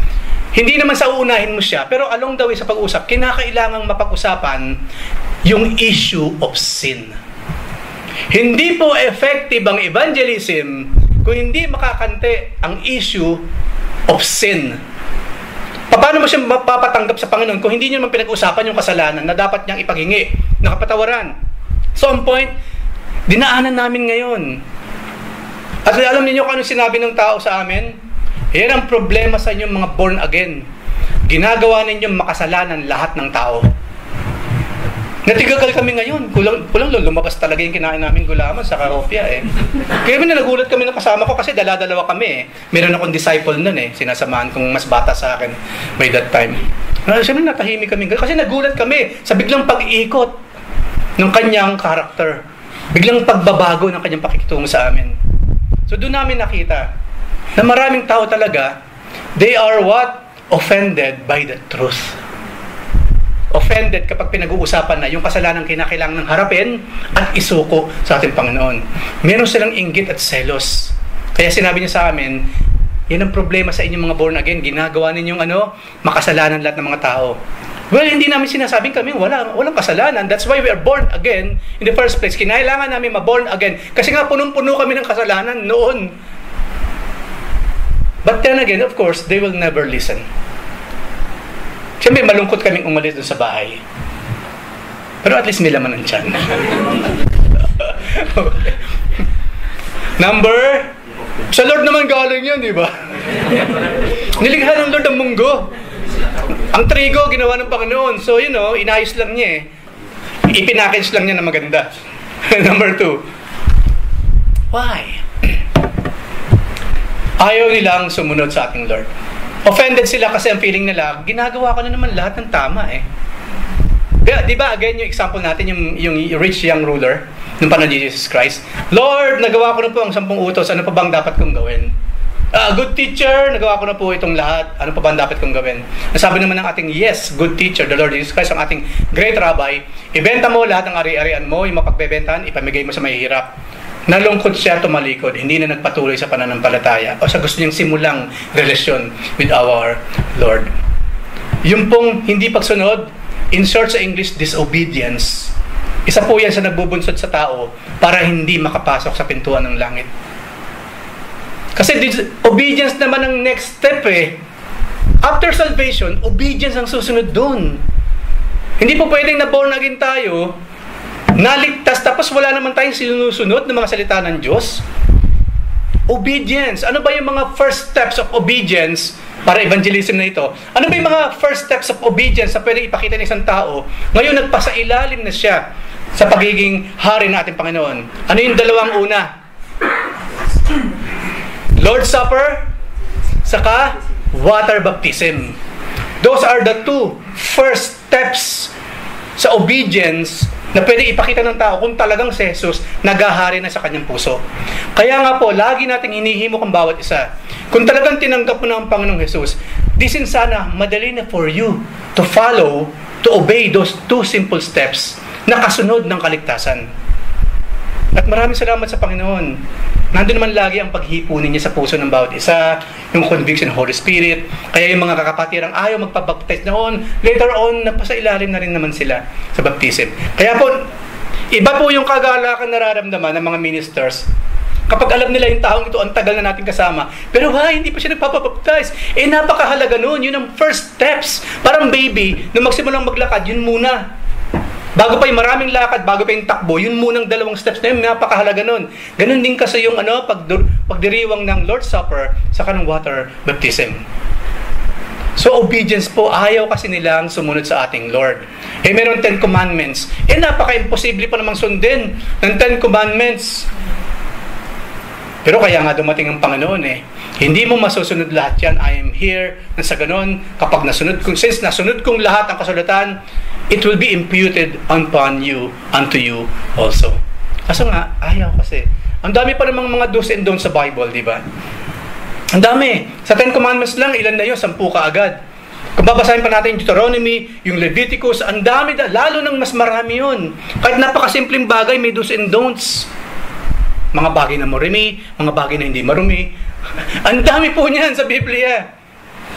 hindi naman sa uunahin mo siya, pero along the way sa pag-usap, kinakailangang mapag-usapan yung issue of sin. Hindi po effective ang evangelism kung hindi makakante ang issue of sin. Paano mo siya mapapatanggap sa Panginoon kung hindi niyo naman pinag-usapan yung kasalanan na dapat niyang ipaghingi ng kapatawaran? So, on point, dinaanan namin ngayon. At alam niyo kung ano sinabi ng tao sa amin? Yan ang problema sa inyong mga born again. ginagawa ninyong makasalanan lahat ng tao. Natigagal kami ngayon. Kulang lumabas talaga yung kinain namin gulaman sa karopya eh. Kaya nagulat kami ng kasama ko kasi dala-dalawa kami eh. Meron akong disciple nun eh. Sinasamahan kong mas bata sa akin by that time. Siyempre natahimik kami kasi nagulat kami sa biglang pag-iikot ng kanyang karakter. Biglang pagbabago ng kanyang pakikitungo sa amin. So doon namin nakita na maraming tao talaga, they are what? Offended by the truth. Offended kapag pinag-uusapan na yung kasalanan kinakailangan ng harapin at isuko sa ating Panginoon. Meron silang inggit at selos. Kaya sinabi niya sa amin, yan ang problema sa inyong mga born again. Ginagawa ninyong makasalanan lahat ng mga tao. Well, hindi namin sinasabing kami walang kasalanan. That's why we are born again in the first place. Kinailangan namin ma-born again. Kasi nga punong-puno kami ng kasalanan noon. But then again, of course, they will never listen. Siyempre, malungkot kaming umalis dun sa bahay. Pero at least may laman ng tiyan. Okay. Number, sa Lord naman galing yan, di ba? Nilikha ng Lord ang munggo. Ang trigo, ginawa ng Panginoon. So, inayos lang niya eh. Ipinackage lang niya na maganda. Number 2. Why? Ayaw nilang sumunod sa ating Lord. Offended sila kasi ang feeling nila, ginagawa ko na naman lahat ng tama eh. Di ba, again, yung example natin, yung rich young ruler, nung panahon ni Jesus Christ, Lord, nagawa ko na po ang 10 utos, ano pa bang dapat kong gawin? Good teacher, nagawa ko na po itong lahat, ano pa bang dapat kong gawin? Nasabi naman ng ating, yes, good teacher, the Lord Jesus Christ, ang ating great rabbi, ibenta mo lahat ng ari-arian mo, yung mapagbebentahan, ipamigay mo sa mahihirap. Nalungkot siya, tumalikod, hindi na nagpatuloy sa pananampalataya o sa gusto niyang simulang relasyon with our Lord. Yung pong hindi pagsunod, in short sa English, disobedience. Isa po yan sa nagbubunsod sa tao para hindi makapasok sa pintuan ng langit. Kasi obedience naman ang next step eh. After salvation, obedience ang susunod dun. Hindi po pwedeng na born again tayo, naligtas, tapos wala naman tayong sinusunod ng mga salita ng Diyos. Obedience. Ano ba yung mga first steps of obedience para evangelism na ito? Ano ba yung mga first steps of obedience na pwede ipakita ng isang tao? Ngayon, nagpasailalim na siya sa pagiging hari na ating Panginoon. Ano yung dalawang una? Lord's Supper, saka water baptism. Those are the 2 first steps sa obedience na pwede ipakita ng tao kung talagang si Jesus naghahari na sa kanyang puso. Kaya nga po, lagi nating hinihimok ang bawat isa. Kung talagang tinanggap mo na ang Panginoong Jesus, disin sana, madali na for you to follow, to obey those 2 simple steps na kasunod ng kaligtasan. At maraming salamat sa Panginoon. Nandun naman lagi ang paghipunin niya sa puso ng bawat isa, yung conviction ng Holy Spirit. Kaya yung mga kakapatirang ayaw magpabaptize noon, later on, nagpasailalim na rin naman sila sa baptism. Kaya po, iba po yung kagalakan nararamdaman ng mga ministers kapag alam nila yung taong ito, ang tagal na natin kasama. Pero hindi pa siya nagpapabaptize. Napakahalaga noon. Yun ang first steps. Parang baby, nung magsimulang maglakad, yun muna. Bago pa yung maraming lakad, bago pa yung takbo, yun munang 2 steps na yun, napakahalaga nun. Ganun din kasi yung pagdiriwang ng Lord's Supper sa kanang water baptism. So obedience po, ayaw kasi nilang sumunod sa ating Lord. Meron 10 commandments. Napaka-imposible pa namang sundin ng 10 commandments. Pero kaya nga dumating ang Panginoon Hindi mo masusunod lahat yan. I am here. Sa ganon, kapag since nasunod kong lahat ang kasulatan, it will be imputed upon you, unto you also. Kaso nga, ayaw kasi. Ang dami pa namang mga do's and don'ts sa Bible, di ba? Ang dami. Sa 10 Commandments lang, ilan na yun? 10 ka agad. Kung babasahin pa natin yung Deuteronomy, yung Leviticus, ang dami, lalo nang mas marami yun. Kahit napakasimpleng bagay, may do's and don'ts. Mga bagay na marumi, mga bagay na hindi marumi. Ang dami po niyan sa Biblia.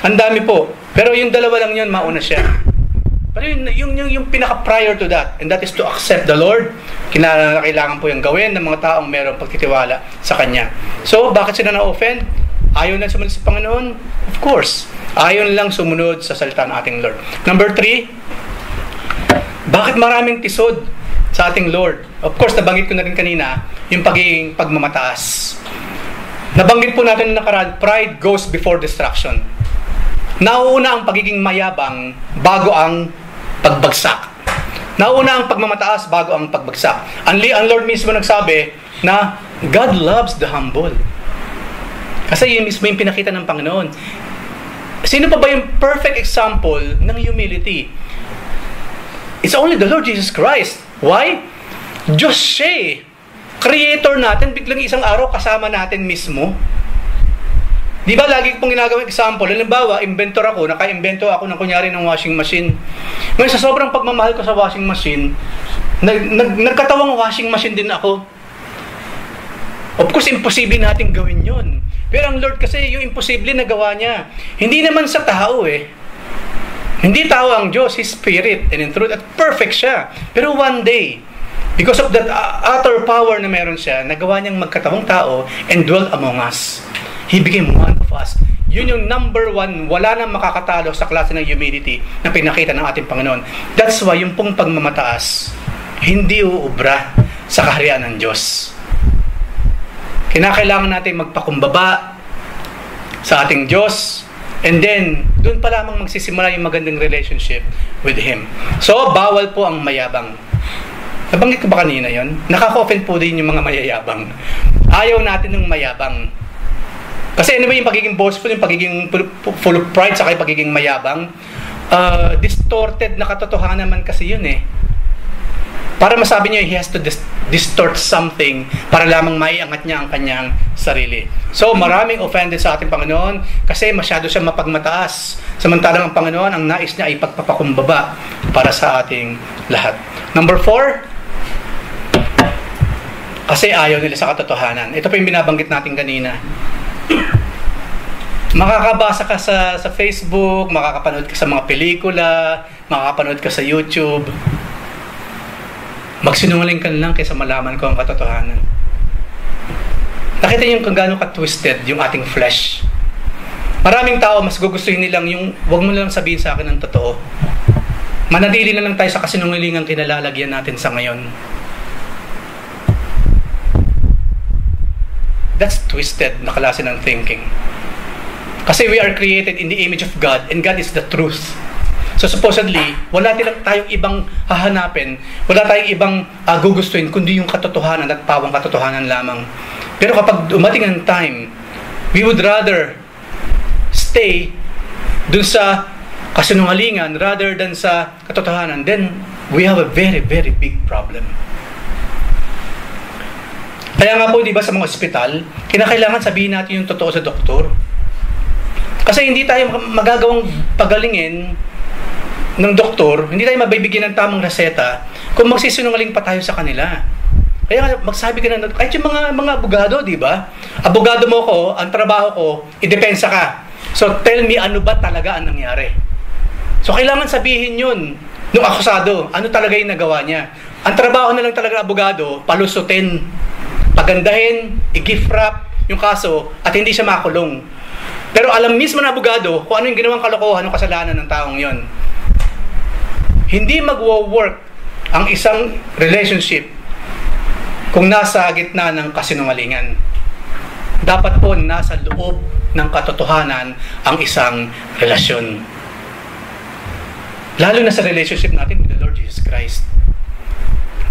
Ang dami po. Pero yung 2 lang yun, mauna siya. Pero yung pinaka-prior to that, and that is to accept the Lord, kailangan po yung gawin ng mga taong mayroong pagtitiwala sa Kanya. So, bakit sila na-offend? Ayaw lang sumunod sa Panginoon? Of course. Ayaw lang sumunod sa salita ng ating Lord. Number 3, bakit maraming tisod sa ating Lord? Of course, nabanggit ko na rin kanina, yung pagiging pagmamataas. Nabanggit po natin na nakaraan, pride goes before destruction. Nauuna ang pagiging mayabang bago ang pagbagsak. Nauna ang pagmamataas bago ang pagbagsak. Ang Lord mismo nagsabi na God loves the humble. Kasi yun mismo yung pinakita ng Panginoon. Sino pa ba yung perfect example ng humility? It's only the Lord Jesus Christ. Why? Diyos siya. Creator natin, biglang isang araw kasama natin mismo. Di ba lagi pong ginagawang example? Halimbawa, inventor ako, naka-invento ako ng kunyari ng washing machine. Ngayon, sa sobrang pagmamahal ko sa washing machine, nagkatawang washing machine din ako. Of course, imposible natin gawin yun. Pero ang Lord kasi, yung imposible na gawa niya. Hindi naman sa tao eh. Hindi tao ang Diyos, His Spirit, and in truth, at perfect siya. Pero one day, because of that utter power na meron siya, nagawa niyang magkatawang tao and dwell among us. He became one of us. Yun yung number one, wala nang makakatalo sa klase ng humility na pinakita ng ating Panginoon. That's why yung pong pagmamataas, hindi uubra sa kaharian ng Diyos. Kinakailangan natin magpakumbaba sa ating Diyos, and then, doon pa lamang magsisimula yung magandang relationship with Him. So, bawal po ang mayabang. Nabanggit ko ba kanina yun? Nakaka-offend po din yung mga mayayabang. Ayaw natin ng mayabang. Kasi ano ba yung pagiging boastful, yung pagiging full of pride, saka yung pagiging mayabang? Distorted na katotohanan naman kasi yun eh. Para masabi niya, he has to distort something para lamang maiangat niya ang kanyang sarili. So, maraming offended sa ating Panginoon kasi masyado siya mapagmataas. Samantalang ang Panginoon, ang nais niya ay pagpapakumbaba para sa ating lahat. Number 4, kasi ayaw nila sa katotohanan. Ito pa yung binabanggit natin kanina. Makakabasa ka sa Facebook, makakapanood ka sa mga pelikula, makakapanood ka sa YouTube. Magsinungaling ka lang kaysa malaman ko ang katotohanan. Nakita niyo kung gaano ka-twisted yung ating flesh. Maraming tao, mas gugustuhin nilang yung, wag mo lang sabihin sa akin ang totoo. Manatili na lang tayo sa kasinungalingang kinalalagyan natin sa ngayon. That's twisted na klase ng thinking. Kasi we are created in the image of God, and God is the truth. So supposedly, wala tayong ibang hahanapin, wala tayong ibang gugustuhin, kundi yung katotohanan at pawang katotohanan lamang. Pero kapag dumating ang time, we would rather stay dun sa kasinungalingan rather than sa katotohanan, then we have a very, very big problem. Kaya nga po, di ba, sa mga ospital, kinakailangan sabihin natin yung totoo sa doktor. Kasi hindi tayo magagawang pagalingin ng doktor, hindi tayo mabibigyan ng tamang reseta kung magsisinungaling pa tayo sa kanila. Kaya nga, magsabi ka na, kahit yung mga abogado, di ba? Abogado mo ko, ang trabaho ko, idepensa ka. So, tell me, ano ba talaga ang nangyari? So, kailangan sabihin yun nung akusado, ano talaga yung nagawa niya. Ang trabaho na lang talaga ng abogado, palusutin, pagandahin, i-gift wrap yung kaso, at hindi siya makulong. Pero alam mismo na abogado kung ano yung ginawang kalokohan ng kasalanan ng taong yon. Hindi magwo-work ang isang relationship kung nasa gitna ng kasinungalingan. Dapat po nasa loob ng katotohanan ang isang relasyon. Lalo na sa relationship natin with the Lord Jesus Christ.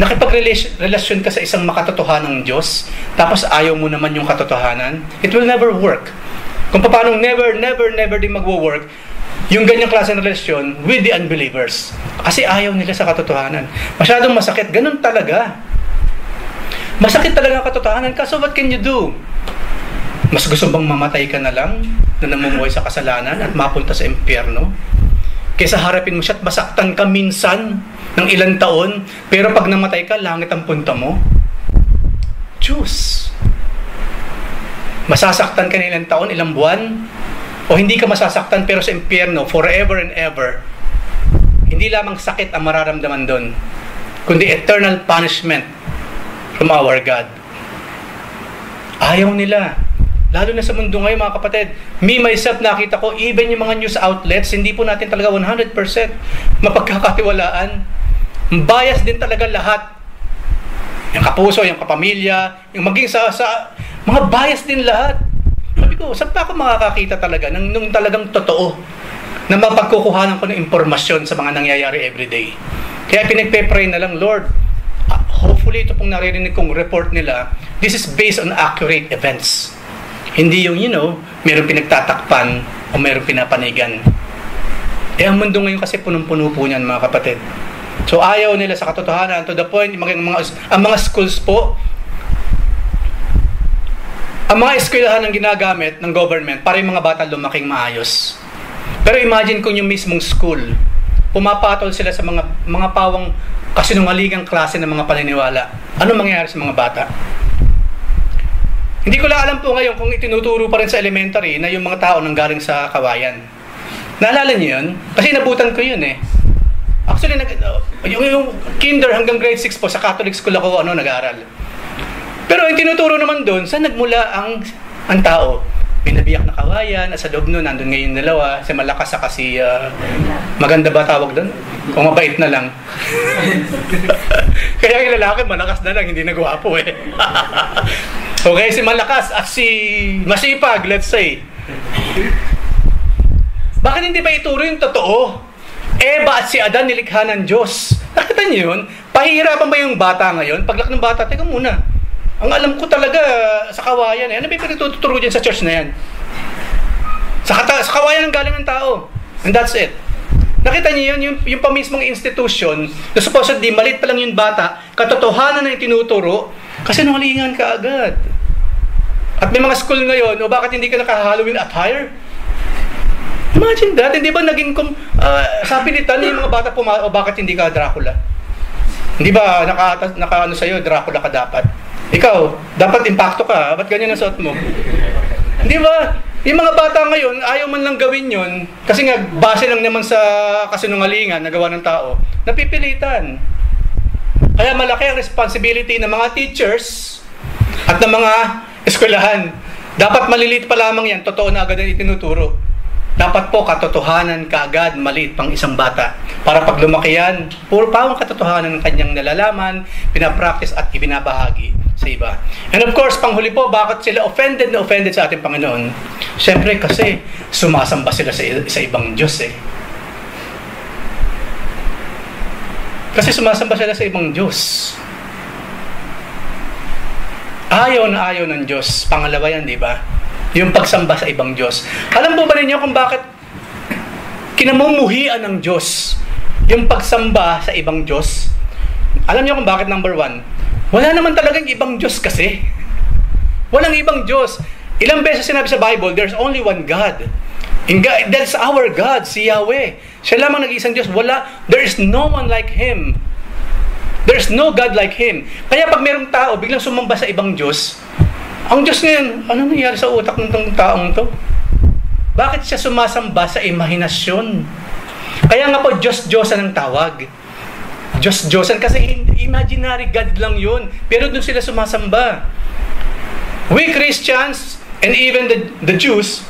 Nakipag-relasyon ka sa isang makatotohanang Diyos, tapos ayaw mo naman yung katotohanan, it will never work. Kung paano never din magwo-work yung ganyang klase ng relasyon with the unbelievers. Kasi ayaw nila sa katotohanan. Masyadong masakit. Ganun talaga. Masakit talaga ang katotohanan. So what can you do? Mas gusto bang mamatay ka na lang na namumuhay sa kasalanan at mapunta sa impyerno? Kaysa harapin mo siya at masaktan ka minsan ng ilang taon, pero pag namatay ka, langit ang punta mo? Diyos! Masasaktan ka ng ilang taon, ilang buwan, o hindi ka masasaktan pero sa impyerno forever and ever. Hindi lamang sakit ang mararamdaman doon, kundi eternal punishment from our God. Ayaw nila. Lalo na sa mundo ngayon, mga kapatid. Me, myself, nakita ko, even yung mga news outlets, hindi po natin talaga 100% mapagkakatiwalaan. Bias din talaga lahat. Yung kapuso, yung kapamilya, yung maging sa mga bias din lahat. Sabi ko, saan pa ako makakakita talaga nung talagang totoo na mapagkukuhanan ko ng impormasyon sa mga nangyayari everyday. Kaya pinagpe-pray na lang, Lord, hopefully ito pong naririnig kong report nila, this is based on accurate events. Hindi yung, mayroong pinagtatakpan o mayroong pinapanigan. Ang mundo ngayon kasi punong-puno po niyan, mga kapatid. So ayaw nila sa katotohanan, to the point, ang mga schools po, ang mga eskwelahan ang ginagamit ng government para yung mga bata lumaking maayos. Pero imagine kung yung mismong school, pumapatol sila sa mga pawang kasinungalingang klase ng mga paniniwala. Ano mangyayari sa mga bata? Hindi ko lang alam po ngayon kung itinuturo pa rin sa elementary na yung mga tao nang galing sa kawayan. Naalala niyo yun? Kasi nabutan ko yun eh. Actually, yung kinder hanggang grade 6 po, sa Catholic school ako nag-aaral. Pero yung tinuturo naman doon, saan nagmula ang tao? Pinabiyak na kawayan, at sa loob nun, nandun ngayon dalawa, si Malakas sa kasi, maganda ba tawag doon? Kung mabait na lang. Kaya yung lalaki, malakas na lang, hindi na gwapo eh. Okay, si Malakas at si Masipag, let's say. Bakit hindi ba ituro yung totoo? Eva at si Adan nilikha ng Diyos. Nakita niyo yun? Pahihirapan ba yung bata ngayon? Paglak ng bata, teka muna. Ang alam ko talaga sa kawayan eh. Ano ba yung pinagtuturo dyan sa church na yan? Sa kawayan ang galing ng tao. And that's it. Nakita niyo yun? Yung pamismong institution, na supposedly malit pa lang yung bata, katotohanan na yung tinuturo, kasi nungalingan ka agad. At may mga school ngayon, o bakit hindi ka naka-Halloween attire? Imagine that, hindi ba naging, sabi ni Tani, yung mga bata o bakit hindi ka Dracula? Hindi ba naka sa'yo, Dracula ka dapat? Ikaw, dapat impacto ka, ba't ganyan ang suot mo? Hindi ba? Yung mga bata ngayon, ayaw man lang gawin yun, kasi nga, base lang naman sa kasinungalingan na gawa ng tao, napipilitan. Kaya malaki ang responsibility ng mga teachers at ng mga eskwelahan. Dapat maliliit pa lamang yan, totoo na agad ang itinuturo. Dapat po katotohanan kaagad, maliit pang isang bata. Para pag lumaki yan, puro pawang katotohanan ng kanyang nalalaman, pinapractice at ibinabahagi sa iba. And of course, panghuli po, bakit sila offended sa ating Panginoon? Siyempre kasi sumasamba sila sa ibang Diyos eh. Kasi sumasamba sila sa ibang Diyos. Ayaw ng Diyos. Pangalawa yan, di ba? Yung pagsamba sa ibang Diyos. Alam po ba ninyo kung bakit kinamumuhian ng Diyos yung pagsamba sa ibang Diyos? Alam niyo kung bakit? Number 1, wala naman talagang ibang Diyos kasi. Walang ibang Diyos. Ilang beses sinabi sa Bible, there's only one God. And God, that's our God, si Yahweh. Siya lamang nag-iisang Diyos. There is no one like Him. There's no God like Him. Kaya pag mayroong tao biglang sumamba sa ibang Diyos, ang Diyos ngayon, ano nangyari sa utak ng taong to? Bakit siya sumasamba sa imahinasyon? Kaya nga po, Diyos-Diyosan ang tawag. Diyos-Diyosan kasi imaginary God lang yun. Pero doon sila sumasamba. We Christians, and even the Jews,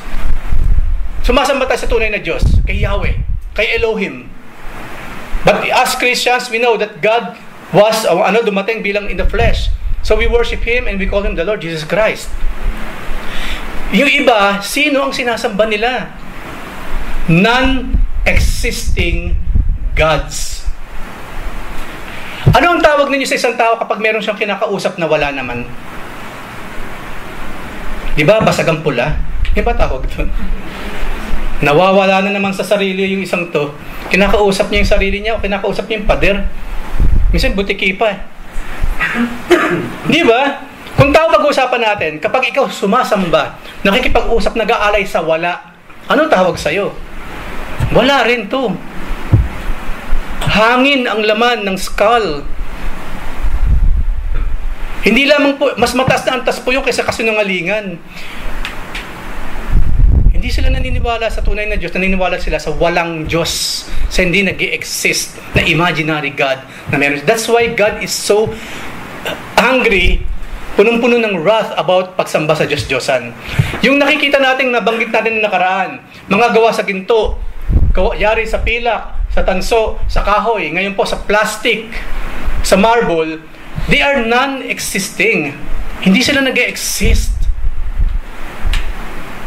sumasamba tayo sa tunay na Diyos, kay Yahweh, kay Elohim. But as Christians, we know that God was, dumating bilang in the flesh. So we worship Him and we call Him the Lord Jesus Christ. Yung iba, sino ang sinasamba nila? Non-existing gods. Ano ang tawag ninyo sa isang tao kapag meron siyang kinakausap na wala naman? Di ba, basag ang pula? Di ba tawag doon? Nawawala na naman sa sarili yung isang to. Kinakausap niya yung sarili niya o kinakausap niya yung pader. Minsan butiki pa eh. Di ba? Kung tao pag-uusapan natin, kapag ikaw sumasamba, nakikipag-usap, nag-aalay sa wala, anong tawag sa'yo? Wala rin to. Hangin ang laman ng skull. Hindi lamang po, mas mataas na antas po yung kaysa kasinungalingan. Hindi sila naniniwala sa tunay na Diyos, naniniwala sila sa walang Diyos, sa hindi nag-i-exist na imaginary God na meron. That's why God is so angry, punong-puno ng wrath about pagsamba sa Diyos-Diyosan. Yung nakikita natin, nabanggit natin na nakaraan, mga gawa sa ginto, yari sa pilak, sa tanso, sa kahoy, ngayon po sa plastic, sa marble, they are non-existing. Hindi sila nag-e-exist.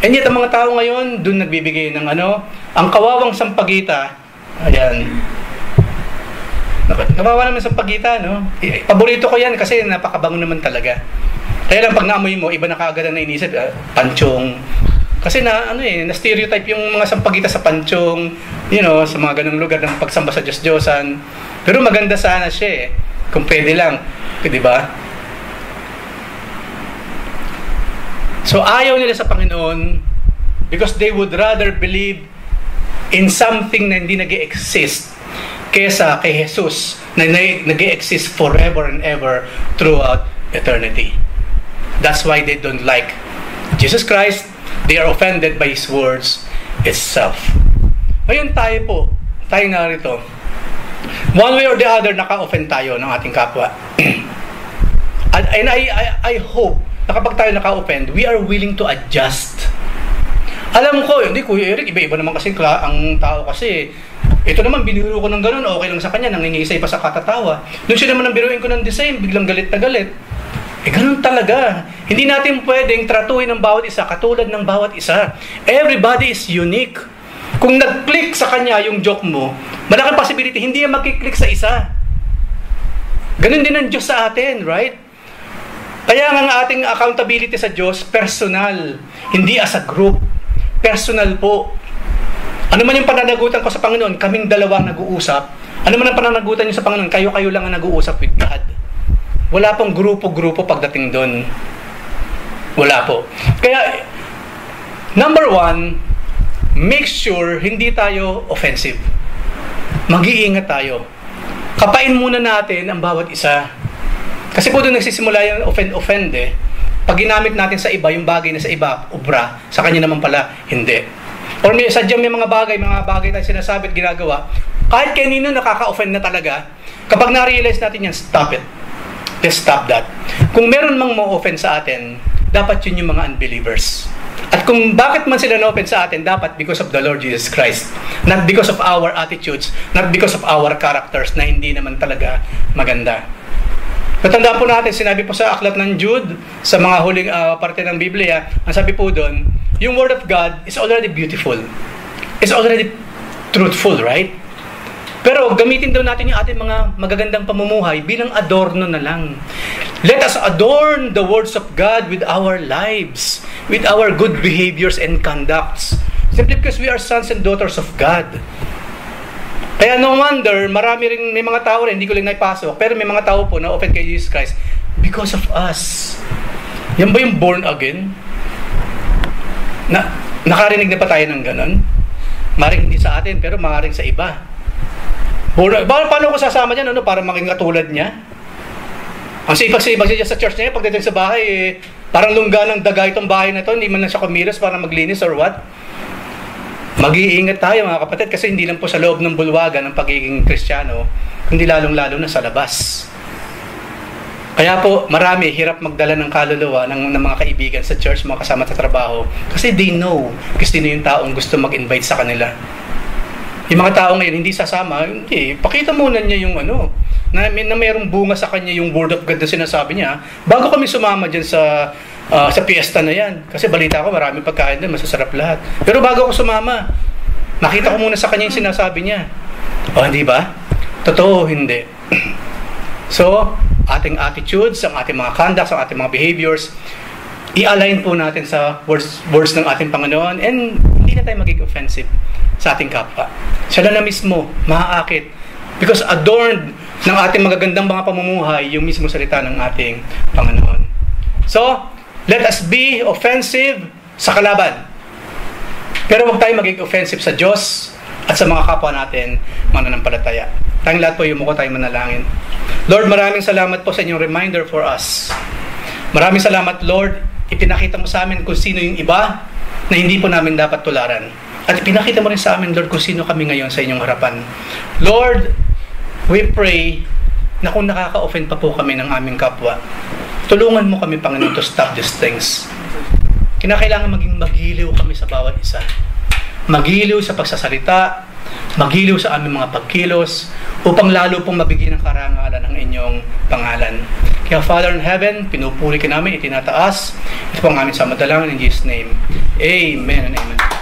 And yet, ang mga tao ngayon, dun nagbibigay ng ang kawawang sampagita, ayan, kawawa naman sampagita, no? Paborito ko yan kasi napakabango naman talaga. Kaya lang pag naamoy mo, iba na kaagad ang nainisip, pansyong. Kasi na-stereotype yung mga sampagita sa pansyong, sa mga ganung lugar ng pagsamba sa Diyos-Diyosan. Pero maganda sana siya kung pwede lang. Di ba? So, ayaw nila sa Panginoon because they would rather believe in something na hindi nag-exist kesa kay Jesus na nag-exist forever and ever throughout eternity. That's why they don't like Jesus Christ. They are offended by His words itself. Ngayon tayo narito. One way or the other, naka-offend tayo ng ating kapwa. And I hope na kapag tayo naka-offend, we are willing to adjust. Alam ko, hindi Kuya Eric, iba-iba naman kasi ang tao kasi. Ito naman, biniro ko ng ganun, okay lang sa kanya, nangingisay pa sa katatawa. Doon siya naman ang biruin ko ng design, biglang galit na galit. Ganun talaga. Hindi natin pwedeng tratuhin ng bawat isa katulad ng bawat isa. Everybody is unique. Kung nag-click sa kanya yung joke mo, malaking possibility, hindi yan mag-click sa isa. Ganun din ang Diyos sa atin, right? Kaya ang ating accountability sa Diyos, personal. Hindi as a group. Personal po. Ano man yung pananagutan ko sa Panginoon, kaming dalawang nag-uusap. Ano man ang pananagutan niyo sa Panginoon, kayo-kayo lang ang nag-uusap with God. Wala pong grupo-grupo pagdating doon. Wala po. Kaya, number one, make sure hindi tayo offensive. Mag-iingat tayo. Kapain muna natin ang bawat isa. Kasi po doon nagsisimula yung offend Pag ginamit natin sa iba, yung bagay na sa iba, ubra, sa kanya naman pala, hindi. Or sadyang may mga bagay tayo sinasabi at ginagawa, kahit kanino nakaka-offend na talaga, kapag na-realize natin yan, stop it. Let's stop that. Kung meron mang ma-offend sa atin, dapat yun yung mga unbelievers. At kung bakit man sila na-offend sa atin, dapat because of the Lord Jesus Christ. Not because of our attitudes, not because of our characters na hindi naman talaga maganda. Natandaan po natin, sinabi po sa aklat ng Jude, sa mga huling parte ng Biblia, ang sabi po doon, yung Word of God is already beautiful. It's already truthful, right? Pero gamitin daw natin yung ating mga magagandang pamumuhay bilang adorno na lang. Let us adorn the words of God with our lives, with our good behaviors and conducts. Simply because we are sons and daughters of God. Kaya no wonder, may mga tao rin, hindi ko lang naipasok, pero may mga tao po na offend kay Jesus Christ because of us. Yan ba yung born again? Nakarinig na pa tayo ng ganon? Maring hindi sa atin, pero maring sa iba. Paano ko sasama dyan? Para maging katulad niya? Ang sipag-sipag siya sa church niya, pagdating sa bahay, parang lungga ng daga itong bahay na to, hindi man lang siya kumilos para maglinis or what? Mag-iingat tayo mga kapatid kasi hindi lang po sa loob ng bulwagan ng pagiging Kristiyano, kundi lalong-lalo na sa labas. Kaya po, marami hirap magdala ng kaluluwa ng mga kaibigan sa church, mga kasama sa trabaho, kasi they know kung sino yung taong gusto mag-invite sa kanila. Yung mga tao ngayon hindi sasama, hindi. Pakita muna niya yung na mayroong bunga sa kanya yung word of God na sinasabi niya, bago kami sumama dyan sa piyesta na yan. Kasi balita ko, maraming pagkain doon, masasarap lahat. Pero bago ako sumama, nakita ko muna sa kanya yung sinasabi niya. O, hindi ba? Totoo, hindi. So, ating attitudes, ang ating mga conducts, ang ating mga behaviors, i-align po natin sa words ng ating Panginoon, and hindi na tayo magiging offensive sa ating kapwa. Siya na mismo, maaakit. Because adorned ng ating magagandang mga pamumuhay, yung mismo salita ng ating Panginoon. So, let us be offensive sa kalaban. Pero huwag tayo maging offensive sa Diyos at sa mga kapwa natin mananampalataya. Tayong lahat po, yumuko tayo manalangin. Lord, maraming salamat po sa inyong reminder for us. Maraming salamat, Lord. Ipinakita mo sa amin kung sino yung iba na hindi po namin dapat tularan. At ipinakita mo rin sa amin, Lord, kung sino kami ngayon sa inyong harapan. Lord, we pray na kung nakaka-offend pa po kami ng aming kapwa, tulungan mo kami, Panginoon, to stop these things. Kinakailangan maging magiliw kami sa bawat isa. Magiliw sa pagsasalita, Maghiliw sa aming mga pagkilos upang lalo pong mabigyan ng karangalan ang inyong pangalan. Kaya Father in Heaven, pinupuri ka namin, itinataas. Ito po ang aming samadalangin in Jesus' name. Amen and amen.